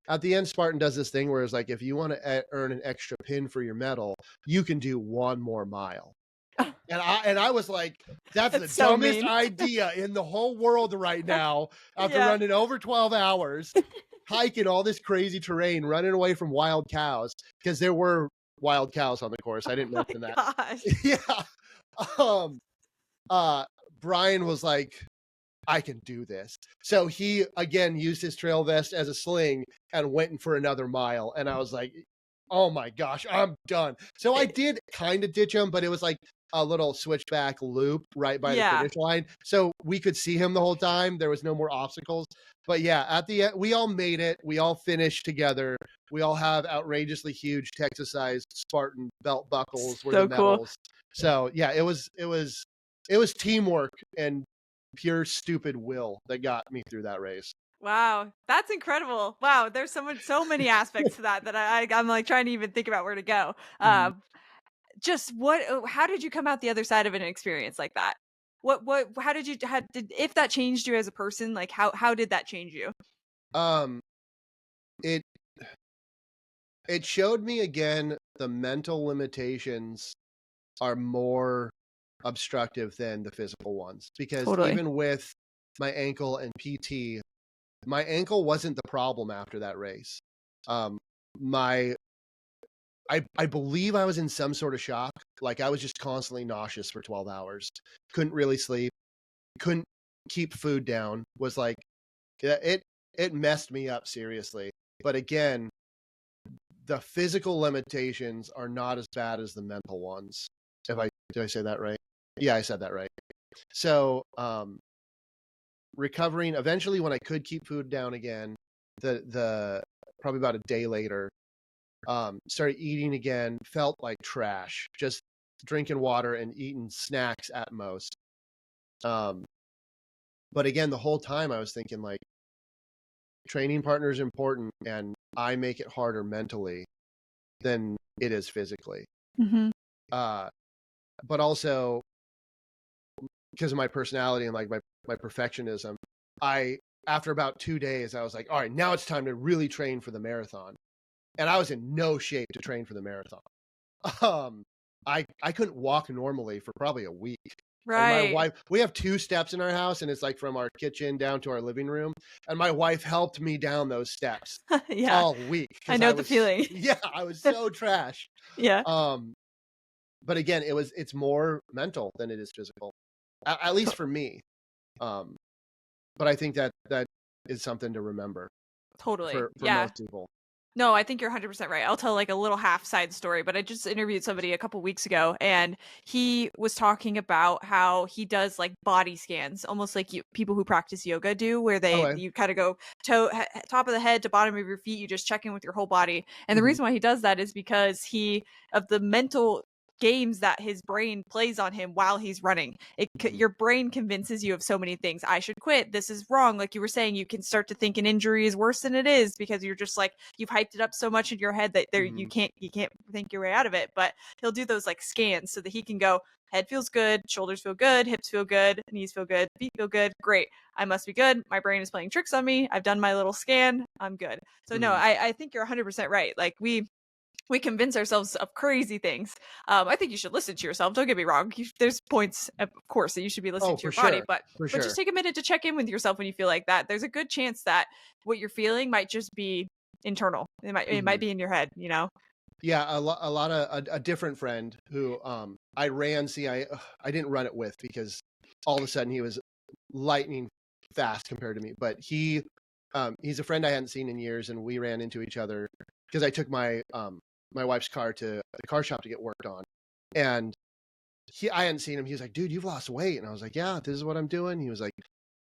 at the end, Spartan does this thing where it's like, if you want to earn an extra pin for your medal, you can do one more mile. And I was like, that's the so dumbest mean. idea in the whole world right now. After running over 12 hours, hiking all this crazy terrain, running away from wild cows, because there were wild cows on the course. I didn't mention that. Gosh. Yeah. Brian was like, I can do this. So he again used his trail vest as a sling and went in for another mile. And I was like, oh my gosh, I'm done. So I did kind of ditch him, but it was like a little switchback loop right by the finish line. So we could see him the whole time. There was no more obstacles. But yeah, at the end, we all made it. We all finished together. We all have outrageously huge Texas-sized Spartan belt buckles were the medals. Cool. So yeah, it was teamwork and pure stupid will that got me through that race. Wow, that's incredible. Wow, there's so many aspects to that I'm like trying to even think about where to go. How did you come out the other side of an experience like that? If that changed you as a person, like how did that change you? It showed me again the mental limitations are more obstructive than the physical ones, because even with my ankle and PT, my ankle wasn't the problem after that race. My I believe I was in some sort of shock. Like I was just constantly nauseous for 12 hours. Couldn't really sleep. Couldn't keep food down. Was like it messed me up seriously. But again, the physical limitations are not as bad as the mental ones. Did I say that right? Yeah, I said that right. So recovering eventually when I could keep food down again, the probably about a day later, started eating again, felt like trash, just drinking water and eating snacks at most. But again, the whole time I was thinking like training partner is important and I make it harder mentally than it is physically. Mm-hmm. But also because of my personality and like my perfectionism, after about 2 days, I was like, all right, now it's time to really train for the marathon. And I was in no shape to train for the marathon. I couldn't walk normally for probably a week. And my Right. wife, we have 2 steps in our house, and it's like from our kitchen down to our living room. And my wife helped me down those steps Yeah. all week I because know the feeling. yeah, I was so trash. Yeah. But again, it's more mental than it is physical, at least for me. But I think that is something to remember Totally. for Yeah. most people. No, I think you're 100% right. I'll tell like a little half side story, but I just interviewed somebody a couple weeks ago and he was talking about how he does like body scans, almost like people who practice yoga do, where Okay. you kind of go top of the head to bottom of your feet, you just check in with your whole body. And the Mhm. reason why he does that is because of the mental games that his brain plays on him while he's running. Mhm. Your brain convinces you of so many things. I should quit. This is wrong. Like you were saying, you can start to think an injury is worse than it is because you're just like you've hyped it up so much in your head that Mhm. you can't think your way out of it. But he'll do those like scans so that he can go, head feels good, shoulders feel good, hips feel good, knees feel good, feet feel good. Great. I must be good. My brain is playing tricks on me. I've done my little scan. I'm good. So no, Mhm. I think you're 100% right. Like we convince ourselves of crazy things. I think you should listen to yourself. Don't get me wrong. There's points, of course, that you should be listening Oh, to for your body, sure. For but just sure. take a minute to check in with yourself when you feel like that. There's a good chance that what you're feeling might just be internal. It might Mhm. be in your head. Yeah, a lot of a different friend who I ran I didn't run it with because all of a sudden he was lightning fast compared to me, but he's a friend I hadn't seen in years and we ran into each other because I took my wife's car to the car shop to get worked on. And I hadn't seen him. He was like, "Dude, you've lost weight." And I was like, "Yeah, this is what I'm doing." He was like,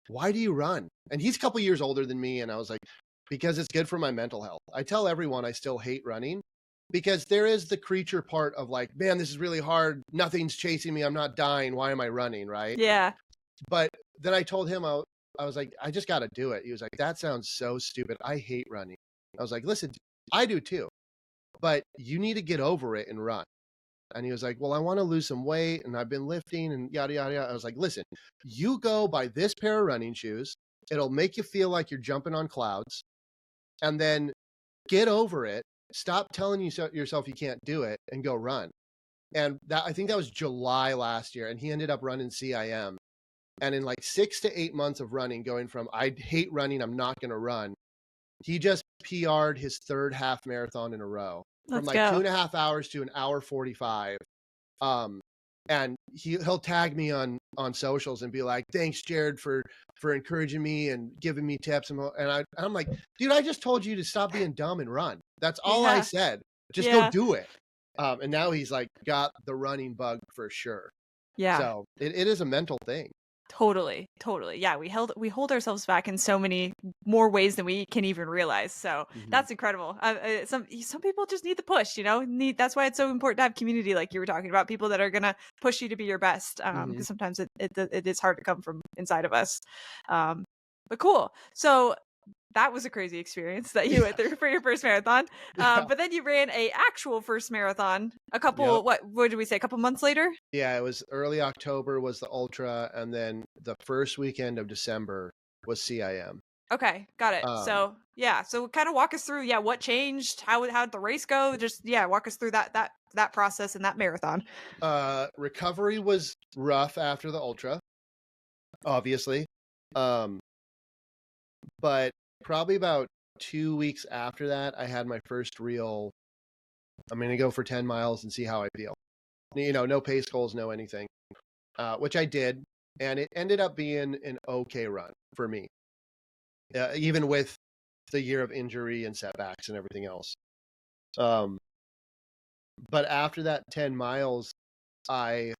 "Why do you run?" And he's a couple years older than me and I was like, "Because it's good for my mental health." I tell everyone I still hate running because there is the creature part of like, man, this is really hard. Nothing's chasing me. I'm not dying. Why am I running? Right. Yeah. But then I told him, I was like, I just got to do it. He was like, that sounds so stupid. I hate running. I was like, listen, I do too, but you need to get over it and run. And he was like, well, I want to lose some weight and I've been lifting and yada, yada, yada. I was like, listen, you go buy this pair of running shoes. It'll make you feel like you're jumping on clouds and then get over it. Stop telling yourself you can't do it and go run. And I think that was July last year. And he ended up running CIM. And in like 6 to 8 months of running, going from I hate running, I'm not going to run, he just PR'd his 3rd half marathon in a row from Let's like go. 2.5 hours to an hour 45. And he'll tag me on socials and be like, "Thanks, Jared, for encouraging me and giving me tips." And I'm like, "Dude, I just told you to stop being dumb and run. That's all I Yeah. said. Just go Yeah. do it." And now he's like got the running bug for sure. Yeah. So it is a mental thing. Totally. Totally. Yeah, we hold ourselves back in so many more ways than we can even realize. So Mhm. that's incredible. Some people just need the push. That's why it's so important to have community, like you were talking about, people that are gonna push you to be your best. Mhm. Because sometimes it is hard to come from inside of us. But cool. So that was a crazy experience that you Yeah. went through for your first marathon. Yeah. But then you ran a actual first marathon a Yep. couple, what did we say? A couple months later? Yeah, it was early October was the ultra, and then the first weekend of December was CIM. Okay, got it. Um, So yeah, so kind of walk us through, yeah, what changed? How did the race go? Just yeah, walk us through that process and that marathon. recovery was rough after the ultra, obviously. Um, but probably about 2 weeks after that, I had my first real I'm going to go for 10 miles and see how I feel. No pace goals, no anything, which I did. And it ended up being an okay run for me, even with the year of injury and setbacks and everything else. But after that 10 miles, I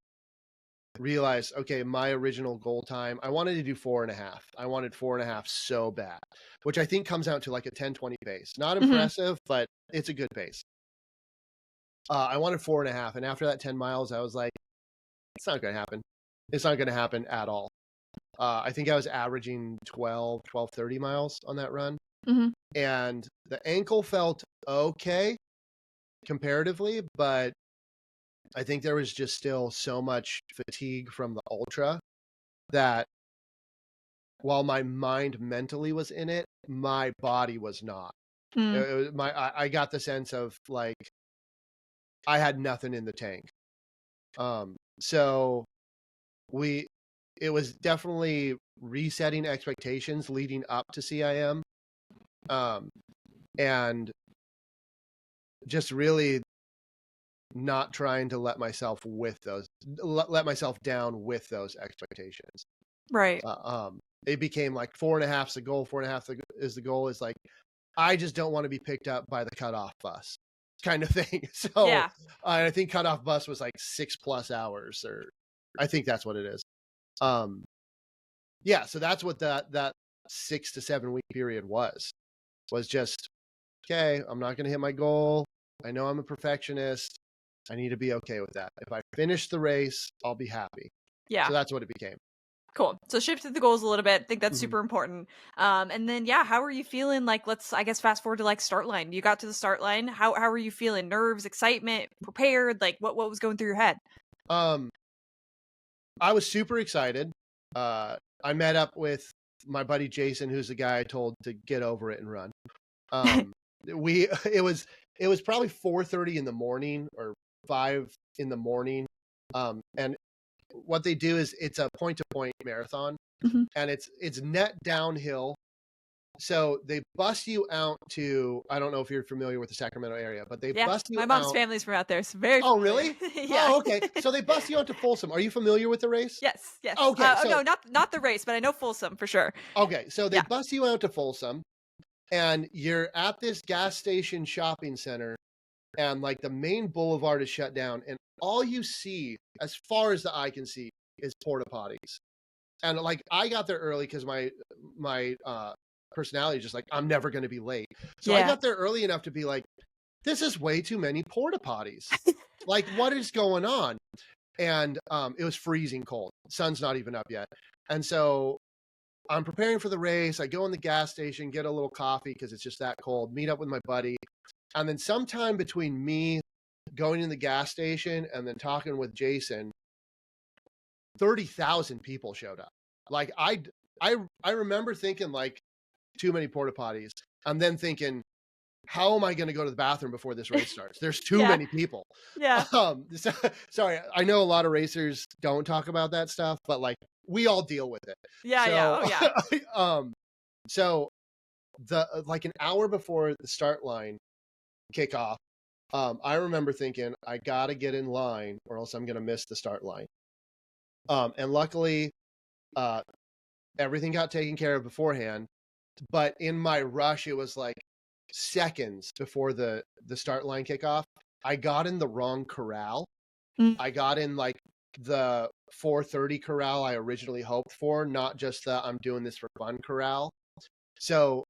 realized, okay, my original goal time, I wanted to do 4.5. I wanted 4.5 so bad, which I think comes out to like a 10:20 pace. Not impressive, but it's a good pace. I wanted 4.5. And after that 10 miles, I was like, it's not going to happen. It's not going to happen at all. I think I was averaging 12:30 miles on that run. And the ankle felt okay comparatively, but I think there was just still so much fatigue from the ultra that while my mind mentally was in it, my body was not. I got the sense of like I had nothing in the tank. So it was definitely resetting expectations leading up to CIM. And just really not trying to let myself down with those expectations. Right. It became like 4.5 is the goal. 4.5 is the goal. Is like, I just don't want to be picked up by the cutoff bus kind of thing. So yeah. I think cutoff bus was like 6+ hours, or I think that's what it is. Yeah. So that's what that 6 to 7 week period was just, okay, I'm not going to hit my goal. I know I'm a perfectionist. I need to be okay with that. If I finish the race, I'll be happy. Yeah. So that's what it became. Cool. So shifted the goals a little bit. I think that's super important. And then, how are you feeling? Like, let's, I guess, fast forward to like start line. You got to the start line. How are you feeling? Nerves, excitement, prepared? Like, what was going through your head? I was super excited. I met up with my buddy Jason, who's the guy I told to get over it and run. It was probably 4:30 in the morning or 5 in the morning. And what they do is it's a point-to-point marathon, and it's net downhill. So they bus you out to, I don't know if you're familiar with the Sacramento area, but they bus you out. My mom's family's from out there. So very familiar. Really? Yeah. Oh, okay. So they bus you out to Folsom. Are you familiar with the race? Yes. Okay. No, not the race, but I know Folsom for sure. Okay. So they bus you out to Folsom, and you're at this gas station shopping center, and like the main boulevard is shut down, and all you see, as far as the eye can see, is porta potties. And like, I got there early because my personality is just like, I'm never going to be late. So I got there early enough to be like, this is way too many porta potties. Like, what is going on? And it was freezing cold. Sun's not even up yet. And so I'm preparing for the race. I go in the gas station, get a little coffee because it's just that cold, meet up with my buddy. And then sometime between me going in the gas station and then talking with Jason, 30,000 people showed up. Like I remember thinking like, too many porta potties. And then thinking, how am I going to go to the bathroom before this race starts? There's too many people. Yeah. Sorry, I know a lot of racers don't talk about that stuff, but like we all deal with it. So the like an hour before the start line kickoff, I remember thinking, I gotta get in line or else I'm gonna miss the start line. And luckily, everything got taken care of beforehand. But in my rush, it was like seconds before the start line kickoff. I got in the wrong corral. I got in like the 4:30 corral I originally hoped for, not just the I'm doing this for fun corral. So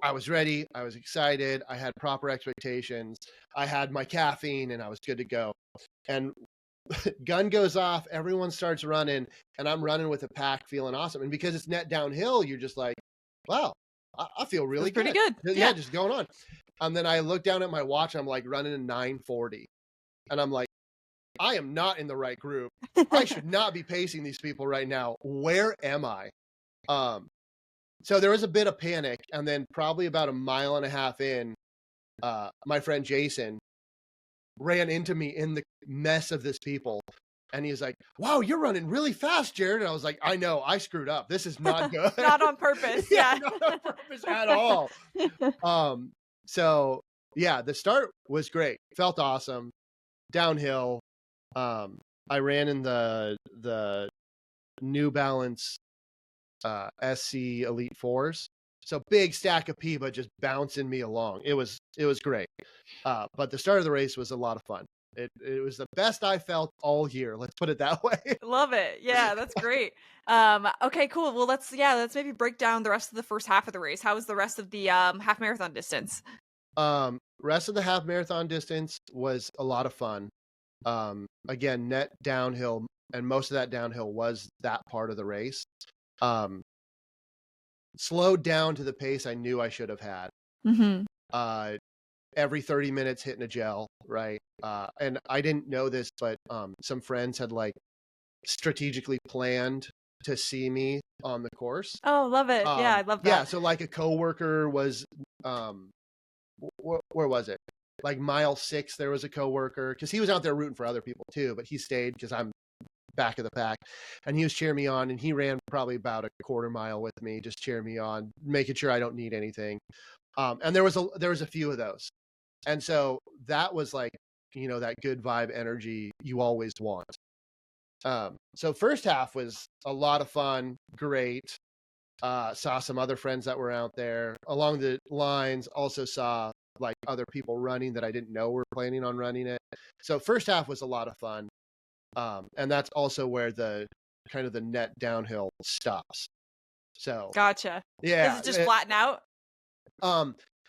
I was ready. I was excited. I had proper expectations. I had my caffeine and I was good to go. And gun goes off. Everyone starts running and I'm running with a pack feeling awesome. And because it's net downhill, you're just like, wow, I feel really good. Pretty good. Yeah, just going on. And then I look down at my watch. I'm like running in 9:40. And I'm like, I am not in the right group. I should not be pacing these people right now. Where am I? So there was a bit of panic. And then probably about 1.5 miles in, my friend Jason ran into me in the mess of this people. And he was like, wow, you're running really fast, Jared. And I was like, I know, I screwed up. This is not good. Not on purpose. Not on purpose at all. So Yeah, the start was great. Felt awesome. Downhill. I ran in the New Balance SC Elite Fours. So big stack of pee, but just bouncing me along. It was great. But the start of the race was a lot of fun. It was the best I felt all year. Let's put it that way. Love it. Yeah, that's great. Okay, cool. Well, let's maybe break down the rest of the first half of the race. How was the rest of the half marathon distance? Rest of the half marathon distance was a lot of fun. Again, net downhill, and most of that downhill was that part of the race. Slowed down to the pace I knew I should have had. Every 30 minutes hitting a gel, right? And I didn't know this, but some friends had like strategically planned to see me on the course. Oh, love it. Yeah, I love that. Yeah, so like a coworker was where was it? Like mile 6, there was a coworker, because he was out there rooting for other people too, but he stayed because I'm back of the pack, and he was cheering me on, and he ran probably about a quarter mile with me, just cheering me on, making sure I don't need anything. And there was a few of those, and so that was like, that good vibe energy you always want. So first half was a lot of fun, great. Saw some other friends that were out there along the lines. Also saw like other people running that I didn't know were planning on running it. So first half was a lot of fun. And that's also where the kind of the net downhill stops. So gotcha. Yeah. Does it just flatten out?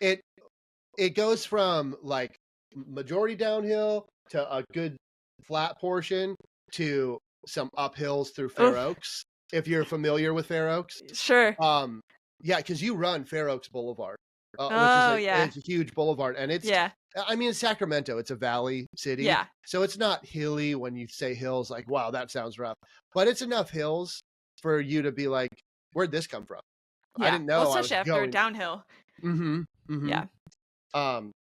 It goes from like majority downhill to a good flat portion to some uphills through Fair Oaks, if you're familiar with Fair Oaks. Sure. Yeah, because you run Fair Oaks Boulevard, which is a huge boulevard, and it's I mean, it's Sacramento. It's a valley city. Yeah. So it's not hilly when you say hills, like, wow, that sounds rough. But it's enough hills for you to be like, where'd this come from? Yeah. I didn't know. Well, especially after downhill. Yeah.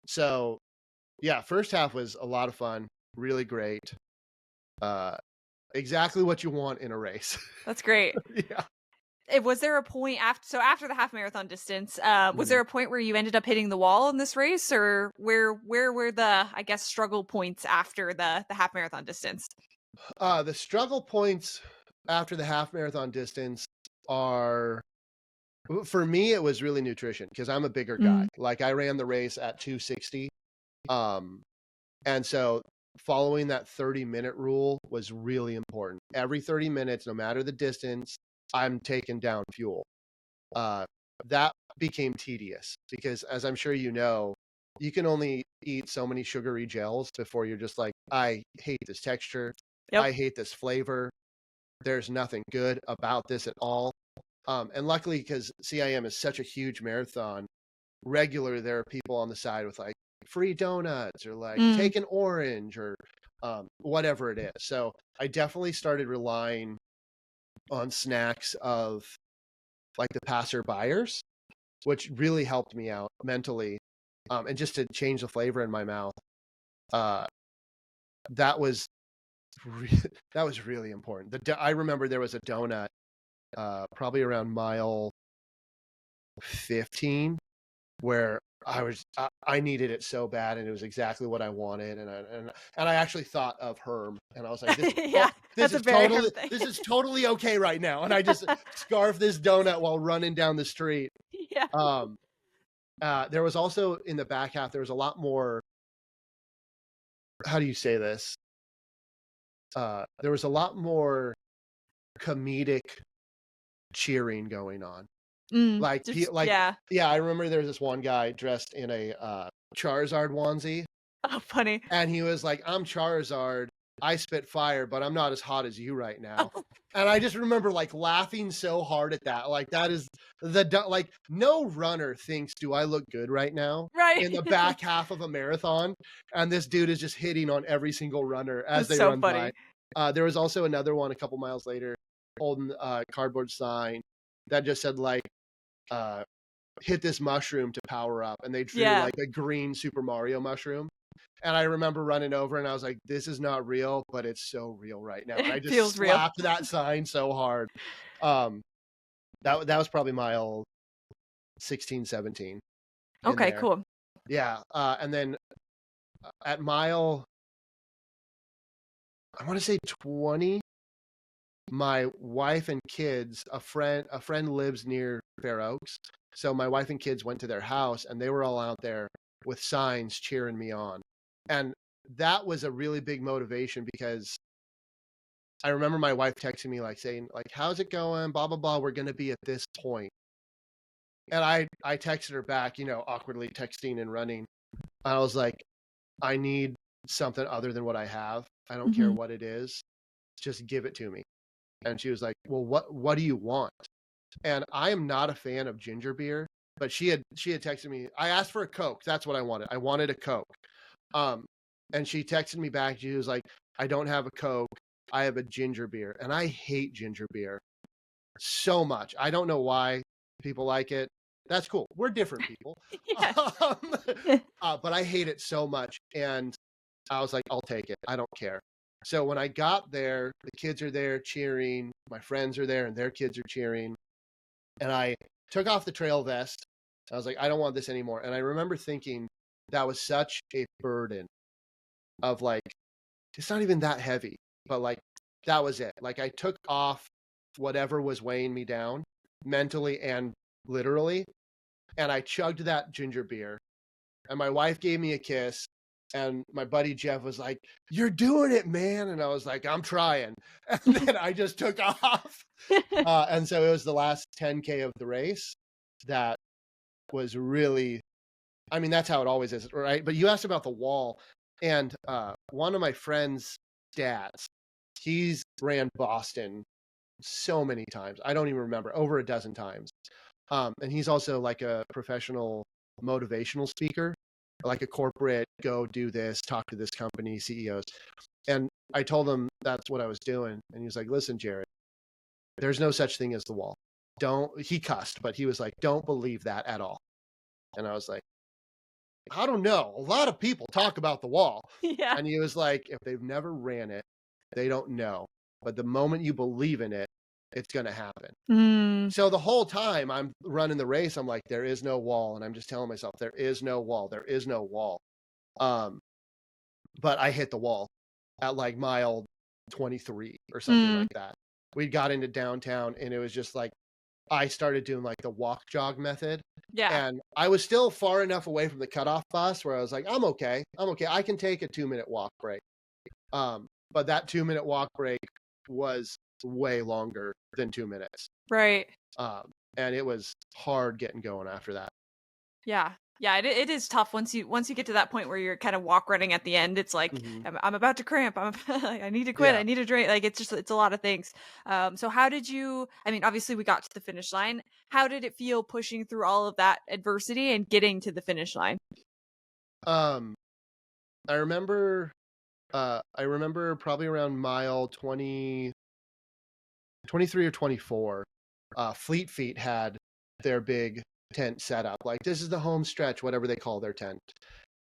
So yeah, first half was a lot of fun, really great. Exactly what you want in a race. That's great. Yeah. Was there a point after the half marathon distance, was there a point where you ended up hitting the wall in this race, or where were the, I guess, struggle points after the half marathon distance? The struggle points after the half marathon distance are, for me, it was really nutrition, because I'm a bigger guy. Like I ran the race at 260. And so following that 30-minute rule was really important. Every 30 minutes, no matter the distance, I'm taking down fuel. That became tedious because, as I'm sure you know, you can only eat so many sugary gels before you're just like, I hate this texture. Yep. I hate this flavor. There's nothing good about this at all. And luckily, because CIM is such a huge marathon, regularly there are people on the side with like free donuts or like take an orange or whatever it is. So I definitely started relying on snacks of like the passerbyers, which really helped me out mentally, and just to change the flavor in my mouth. That was really important. I remember there was a donut probably around mile 15 where I needed it so bad, and it was exactly what I wanted, and I actually thought of Herm, and I was like, this is totally okay right now, and I just scarf this donut while running down the street. Yeah. There was also in the back half, there was a lot more. How do you say this? There was a lot more comedic cheering going on. I remember there was this one guy dressed in a Charizard onesie. Oh, funny. And he was like, I'm Charizard, I spit fire, but I'm not as hot as you right now. And I just remember like laughing so hard at that. Like that is like no runner thinks, do I look good right now? Right. In the back half of a marathon. And this dude is just hitting on every single runner as they run by. There was also another one a couple miles later holding a cardboard sign that just said like, hit this mushroom to power up, and they drew like a green Super Mario mushroom. And I remember running over and I was like, this is not real, but it's so real right now. And I just slapped that sign so hard. That was probably mile 16, 17. Okay, cool. Yeah. And then at mile, I want to say 20, my wife and kids, a friend lives near Fair Oaks. So my wife and kids went to their house and they were all out there with signs cheering me on. And that was a really big motivation because I remember my wife texting me like saying like, how's it going? Blah, blah, blah. We're going to be at this point. And I texted her back, awkwardly texting and running. I was like, I need something other than what I have. I don't care Mhm. what it is. Just give it to me. And she was like, well, what do you want? And I am not a fan of ginger beer, but she had texted me. I asked for a Coke. That's what I wanted. I wanted a Coke. Um, and she texted me back. She was like, I don't have a Coke. I have a ginger beer. And I hate ginger beer so much. I don't know why people like it. That's cool. We're different people. Yeah. Um, but I hate it so much. And I was like, I'll take it. I don't care. So when I got there, the kids are there cheering. My friends are there and their kids are cheering. And I took off the trail vest. I was like, I don't want this anymore. And I remember thinking that was such a burden of like, it's not even that heavy, but like, that was it. Like, I took off whatever was weighing me down mentally and literally. And I chugged that ginger beer. And my wife gave me a kiss. And my buddy Jeff was like, you're doing it, man. And I was like, I'm trying. And then I just took off. And so it was the last 10K of the race that was really, I mean, that's how it always is, right? But you asked about the wall. And one of my friend's dads, he's ran Boston so many times. I don't even remember, over a dozen times. And he's also like a professional motivational speaker, like a corporate, go do this, talk to this company, CEOs. And I told him that's what I was doing. And he was like, listen, Jared, there's no such thing as the wall. He cussed, but he was like, don't believe that at all. And I was like, I don't know. A lot of people talk about the wall. Yeah. And he was like, if they've never ran it, they don't know. But the moment you believe in it, it's going to happen. Mm. So the whole time I'm running the race, I'm like, there is no wall. And I'm just telling myself, there is no wall. There is no wall. But I hit the wall at like mile 23 or something like that. We got into downtown and it was just like, I started doing like the walk jog method. Yeah. And I was still far enough away from the cutoff bus where I was like, I'm okay. I can take a 2-minute walk break. But that 2-minute walk break was way longer than 2 minutes. Right. And it was hard getting going after that. Yeah. Yeah, it is tough once you get to that point where you're kind of walk running at the end. It's like I'm about to cramp. I need to quit. Yeah. I need a drink. Like it's a lot of things. So how did you? I mean, obviously we got to the finish line. How did it feel pushing through all of that adversity and getting to the finish line? I remember probably around mile 20, 23 or 24. Fleet Feet had their big tent set up, like this is the home stretch, whatever they call their tent.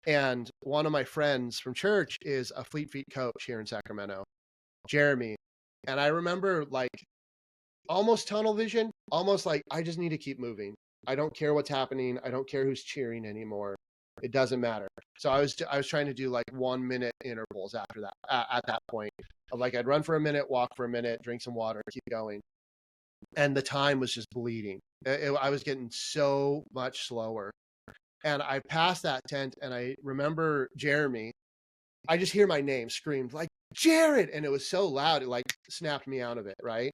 And one of my friends from church is a Fleet Feet coach here in Sacramento, Jeremy. And I remember like almost tunnel vision, almost like I just need to keep moving. I don't care what's happening. I don't care who's cheering anymore. It doesn't matter. So I was trying to do like 1 minute intervals after that. At that point, like I'd run for a minute, walk for a minute, drink some water, keep going. And the time was just bleeding. I was getting so much slower. And I passed that tent and I remember Jeremy. I just hear my name screamed like, Jared. And it was so loud, it like snapped me out of it, right?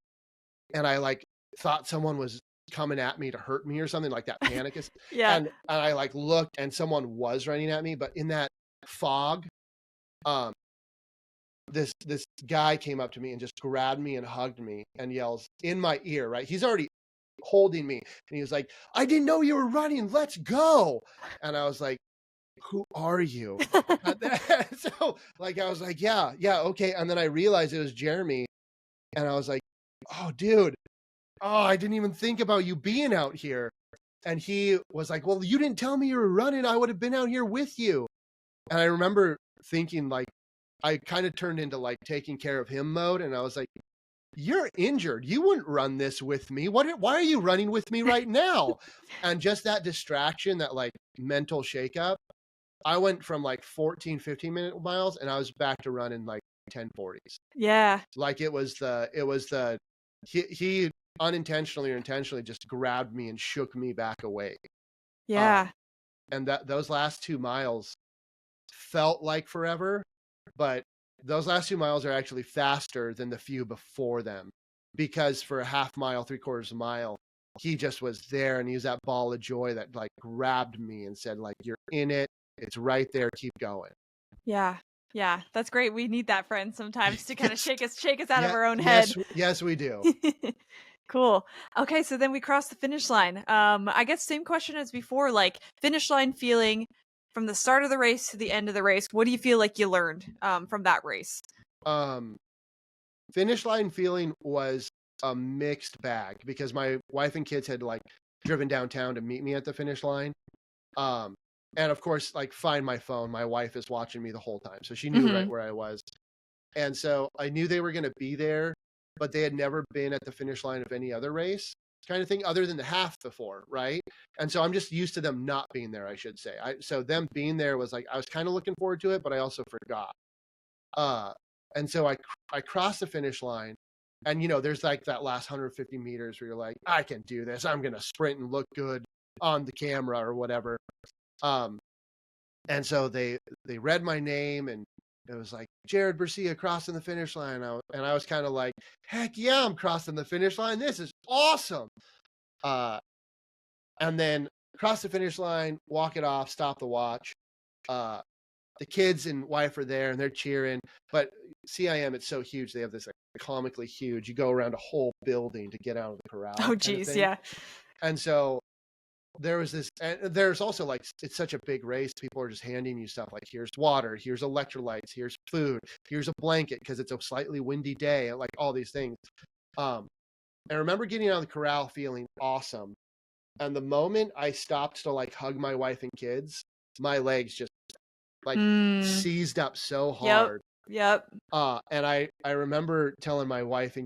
And I like thought someone was coming at me to hurt me or something, like that panic. Yeah. And I like looked and someone was running at me, but in that fog, this guy came up to me and just grabbed me and hugged me and yells in my ear, right? He's already holding me and he was like, I didn't know you were running, let's go. And I was like, who are you? So like I was like, yeah, okay. And then I realized it was Jeremy and I was like, oh dude, I didn't even think about you being out here. And he was like, well, you didn't tell me you were running, I would have been out here with you. And I remember thinking like, I kind of turned into like taking care of him mode. And I was like, you're injured. You wouldn't run this with me. Why are you running with me right now? And just that distraction, that like mental shakeup I went from like 14, 15-minute miles, and I was back to running like 10:40s. Yeah. Like he unintentionally or intentionally just grabbed me and shook me back away. Yeah. Um, and those last 2 miles felt like forever, but those last 2 miles are actually faster than the few before them, because for a half mile, 3/4 mile, he just was there, and he was that ball of joy that like grabbed me and said like, "You're in it. It's right there. Keep going." Yeah. Yeah. That's great. We need that friend sometimes to kind of Yes. shake us out of Yeah. our own head. Yes, we do. Cool. Okay, so then we cross the finish line. I guess same question as before, like finish line feeling from the start of the race to the end of the race. What do you feel like you learned from that race? Um, Finish line feeling was a mixed bag because my wife and kids had like driven downtown to meet me at the finish line. Um, and of course, like find my phone. My wife is watching me the whole time, so she knew right where I was. And so I knew they were going to be there, but they had never been at the finish line of any other race kind of thing other than the half before, right? And so I'm just used to them not being there, I should say. So them being there was like I was kind of looking forward to it, but I also forgot. Uh, and so I crossed the finish line, and there's like that last 150 meters where you're like, I can do this. I'm gonna sprint and look good on the camera or whatever. And so they read my name, and it was like Jared Bercea crossing the finish line. And I was kind of like, heck yeah, I'm crossing the finish line. This is awesome. And then cross the finish line, walk it off, stop the watch. The kids and wife are there and they're cheering, but CIM, it's so huge. They have this like comically huge. You go around a whole building to get out of the corral. Oh, geez, yeah. And so there was this, and there's also like, it's such a big race. People are just handing you stuff like, here's water, here's electrolytes, here's food, here's a blanket because it's a slightly windy day, and like all these things. And I remember getting out of the corral feeling awesome. And the moment I stopped to like hug my wife and kids, my legs just like seized up so hard. Yep. And I remember telling my wife,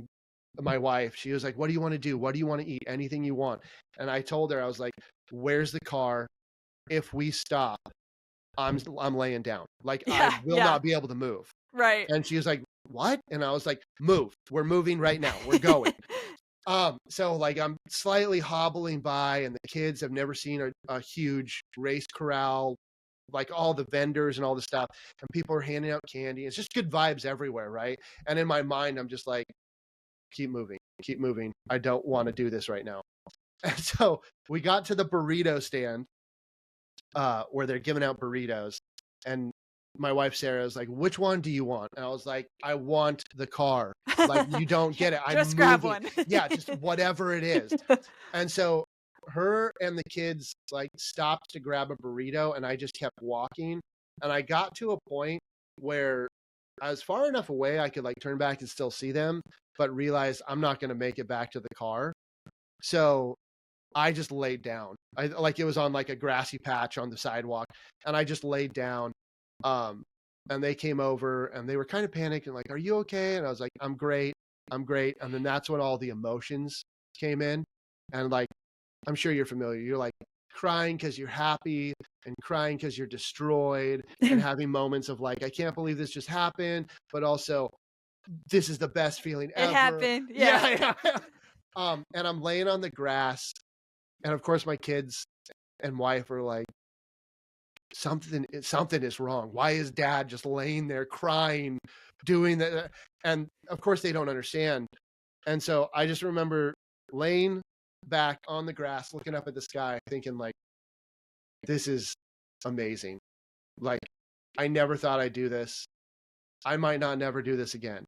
she was like, "What do you want to do? What do you want to eat? Anything you want." And I told her, I was like, "Where's the car? If we stop, I'm laying down. Like I will not be able to move." Right. And she was like, "What?" And I was like, "Move. We're moving right now. We're going." So like I'm slightly hobbling by, and the kids have never seen a huge race corral, like all the vendors and all the stuff, and people are handing out candy. It's just good vibes everywhere, right? And in my mind, I'm just like, keep moving. I don't want to do this right now. And so we got to the burrito stand where they're giving out burritos, and my wife Sarah was like, "Which one do you want?" And I was like, "I want the car. Like you don't get it. I'm just grab one." Yeah, just whatever it is. And so her and the kids like stopped to grab a burrito, and I just kept walking. And I got to a point where I was far enough away I could like turn back and still see them, but realized I'm not going to make it back to the car. So I just laid down. It was on like a grassy patch on the sidewalk, and I just laid down. And they came over and they were kind of panicked and like, "Are you okay?" And I was like, I'm great. And then that's when all the emotions came in. And like, I'm sure you're familiar. You're like crying because you're happy and crying because you're destroyed and having moments of like, I can't believe this just happened, but also this is the best feeling ever. It happened. Yeah. And I'm laying on the grass, and of course my kids and wife are like, something is wrong. Why is dad just laying there crying, doing that? And of course they don't understand. And so I just remember laying back on the grass, looking up at the sky, thinking like, this is amazing. Like, I never thought I'd do this. I might not never do this again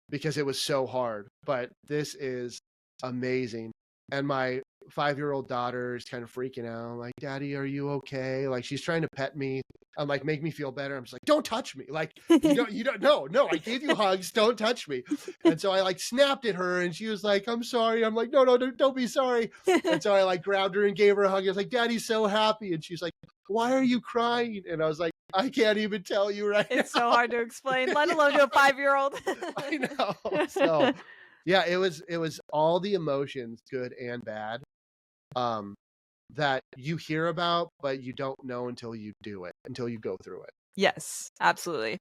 because it was so hard, but this is amazing. And my 5-year-old daughter is kind of freaking out. I'm like, "Daddy, are you okay?" Like she's trying to pet me and like make me feel better. I'm just like, "Don't touch me." Like, you don't, no, I gave you hugs. Don't touch me. And so I like snapped at her, and she was like, "I'm sorry." I'm like, no, don't be sorry. And so I like grabbed her and gave her a hug. I was like, "Daddy's so happy." And she's like, "Why are you crying?" And I was like, "I can't even tell you right now." It's so hard to explain, let alone to a 5-year-old. I know. So yeah, it was all the emotions, good and bad. that you hear about, but you don't know until you do it, until you go through it. Yes, absolutely.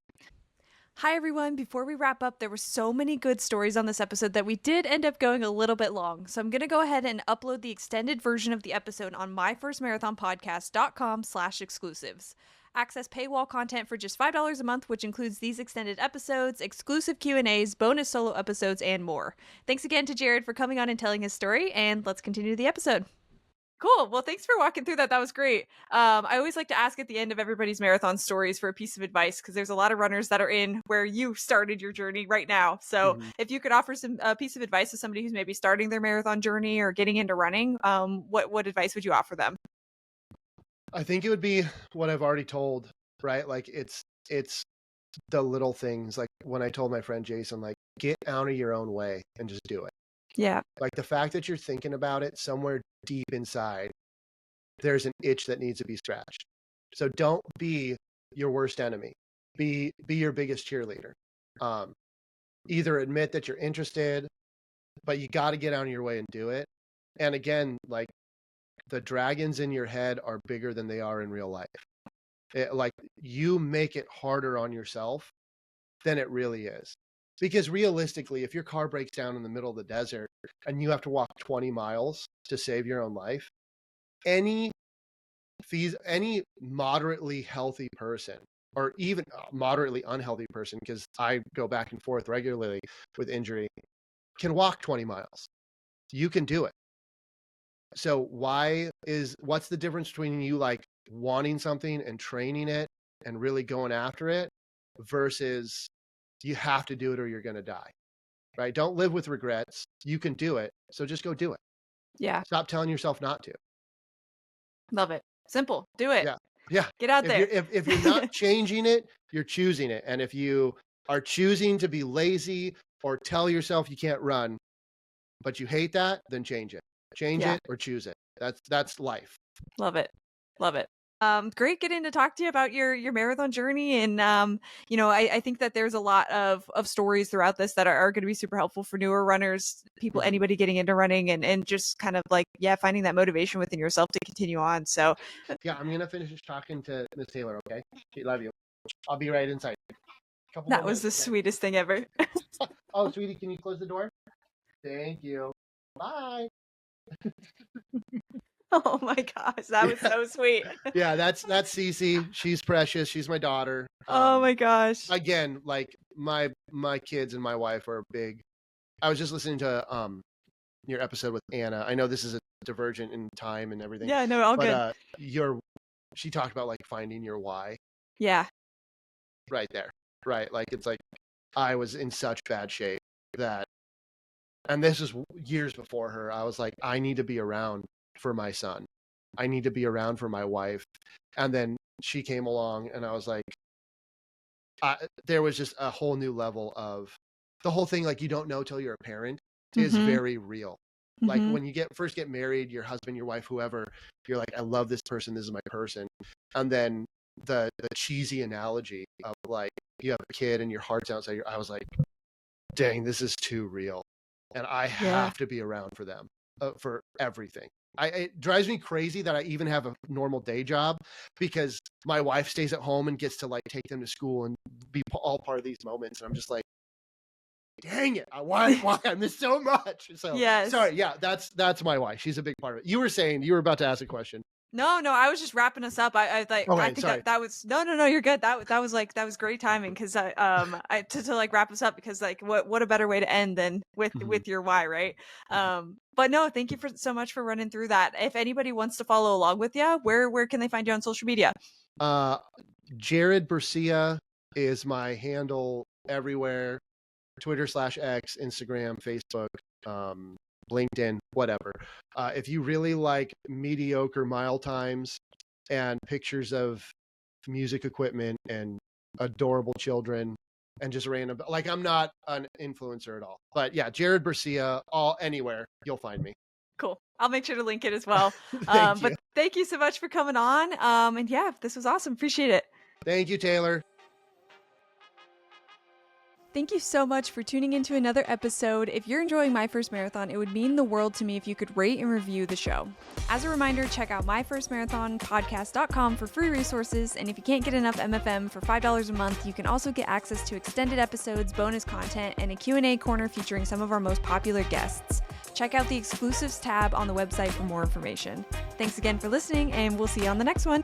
Hi, everyone. Before we wrap up, there were so many good stories on this episode that we did end up going a little bit long. So I'm going to go ahead and upload the extended version of the episode on myfirstmarathonpodcast.com/exclusives. Access paywall content for just $5 a month, which includes these extended episodes, exclusive Q&As, bonus solo episodes, and more. Thanks again to Jared for coming on and telling his story, and let's continue the episode. Cool. Well, thanks for walking through that. That was great. I always like to ask at the end of everybody's marathon stories for a piece of advice, because there's a lot of runners that are in where you started your journey right now. So if you could offer some piece of advice to somebody who's maybe starting their marathon journey or getting into running, what advice would you offer them? I think it would be what I've already told, right? Like it's the little things. Like when I told my friend Jason, like, get out of your own way and just do it. Yeah. Like the fact that you're thinking about it somewhere deep inside, there's an itch that needs to be scratched. So don't be your worst enemy. Be your biggest cheerleader. Either admit that you're interested, but you got to get out of your way and do it. And again, like the dragons in your head are bigger than they are in real life. Like you make it harder on yourself than it really is. Because realistically, if your car breaks down in the middle of the desert and you have to walk 20 miles to save your own life, any moderately healthy person, or even moderately unhealthy person, because I go back and forth regularly with injury, can walk 20 miles. You can do it. So what's the difference between you like wanting something and training it and really going after it versus you have to do it or you're going to die, right? Don't live with regrets. You can do it. So just go do it. Yeah. Stop telling yourself not to. Love it. Simple. Do it. Yeah. Yeah. Get out there. If you're not changing it, you're choosing it. And if you are choosing to be lazy or tell yourself you can't run, but you hate that, then change it. Change it or choose it. That's life. Love it. Love it. Great getting to talk to you about your marathon journey. And, I think that there's a lot of stories throughout this that are going to be super helpful for newer runners, people, anybody getting into running and just kind of like, finding that motivation within yourself to continue on. So yeah, I'm going to finish talking to Miss Taylor. Okay. She love you. I'll be right inside. That was the sweetest thing ever. Oh, sweetie, can you close the door? Thank you. Bye. Oh my gosh, that was so sweet. Yeah, that's Cece. She's precious. She's my daughter. Oh my gosh. Again, like my kids and my wife are big. I was just listening to your episode with Anna. I know this is a divergent in time and everything. Yeah, no, all good. She talked about like finding your why. Yeah. Right there. Right. Like it's like I was in such bad shape that, and this is years before her, I was like, I need to be around for my son. I need to be around for my wife. And then she came along and I was like, there was just a whole new level of the whole thing. Like you don't know till you're a parent is very real. Like when you first get married, your husband, your wife, whoever, you're like, I love this person. This is my person. And then the cheesy analogy of like, you have a kid and your heart's outside. I was like, dang, this is too real. And I have to be around for them, for everything. It drives me crazy that I even have a normal day job because my wife stays at home and gets to like take them to school and be all part of these moments. And I'm just like, dang it. Why I miss so much. So sorry. Yeah, that's my wife. She's a big part of it. You were about to ask a question. No, I was just wrapping us up. I think that was no, you're good. That was great timing because to like wrap us up because like what a better way to end than with your why, right? But no, thank you so much for running through that. If anybody wants to follow along with you, where can they find you on social media? Jared Bercea is my handle everywhere. Twitter/X, Instagram, Facebook, LinkedIn, whatever. If you really like mediocre mile times and pictures of music equipment and adorable children and just random, like I'm not an influencer at all, but yeah, Jared Bercea, anywhere you'll find me. Cool. I'll make sure to link it as well. But thank you so much for coming on. And yeah, this was awesome. Appreciate it. Thank you, Taylor. Thank you so much for tuning into another episode. If you're enjoying My First Marathon, it would mean the world to me if you could rate and review the show. As a reminder, check out myfirstmarathonpodcast.com for free resources, and if you can't get enough MFM for $5 a month, you can also get access to extended episodes, bonus content, and a Q&A corner featuring some of our most popular guests. Check out the exclusives tab on the website for more information. Thanks again for listening, and we'll see you on the next one.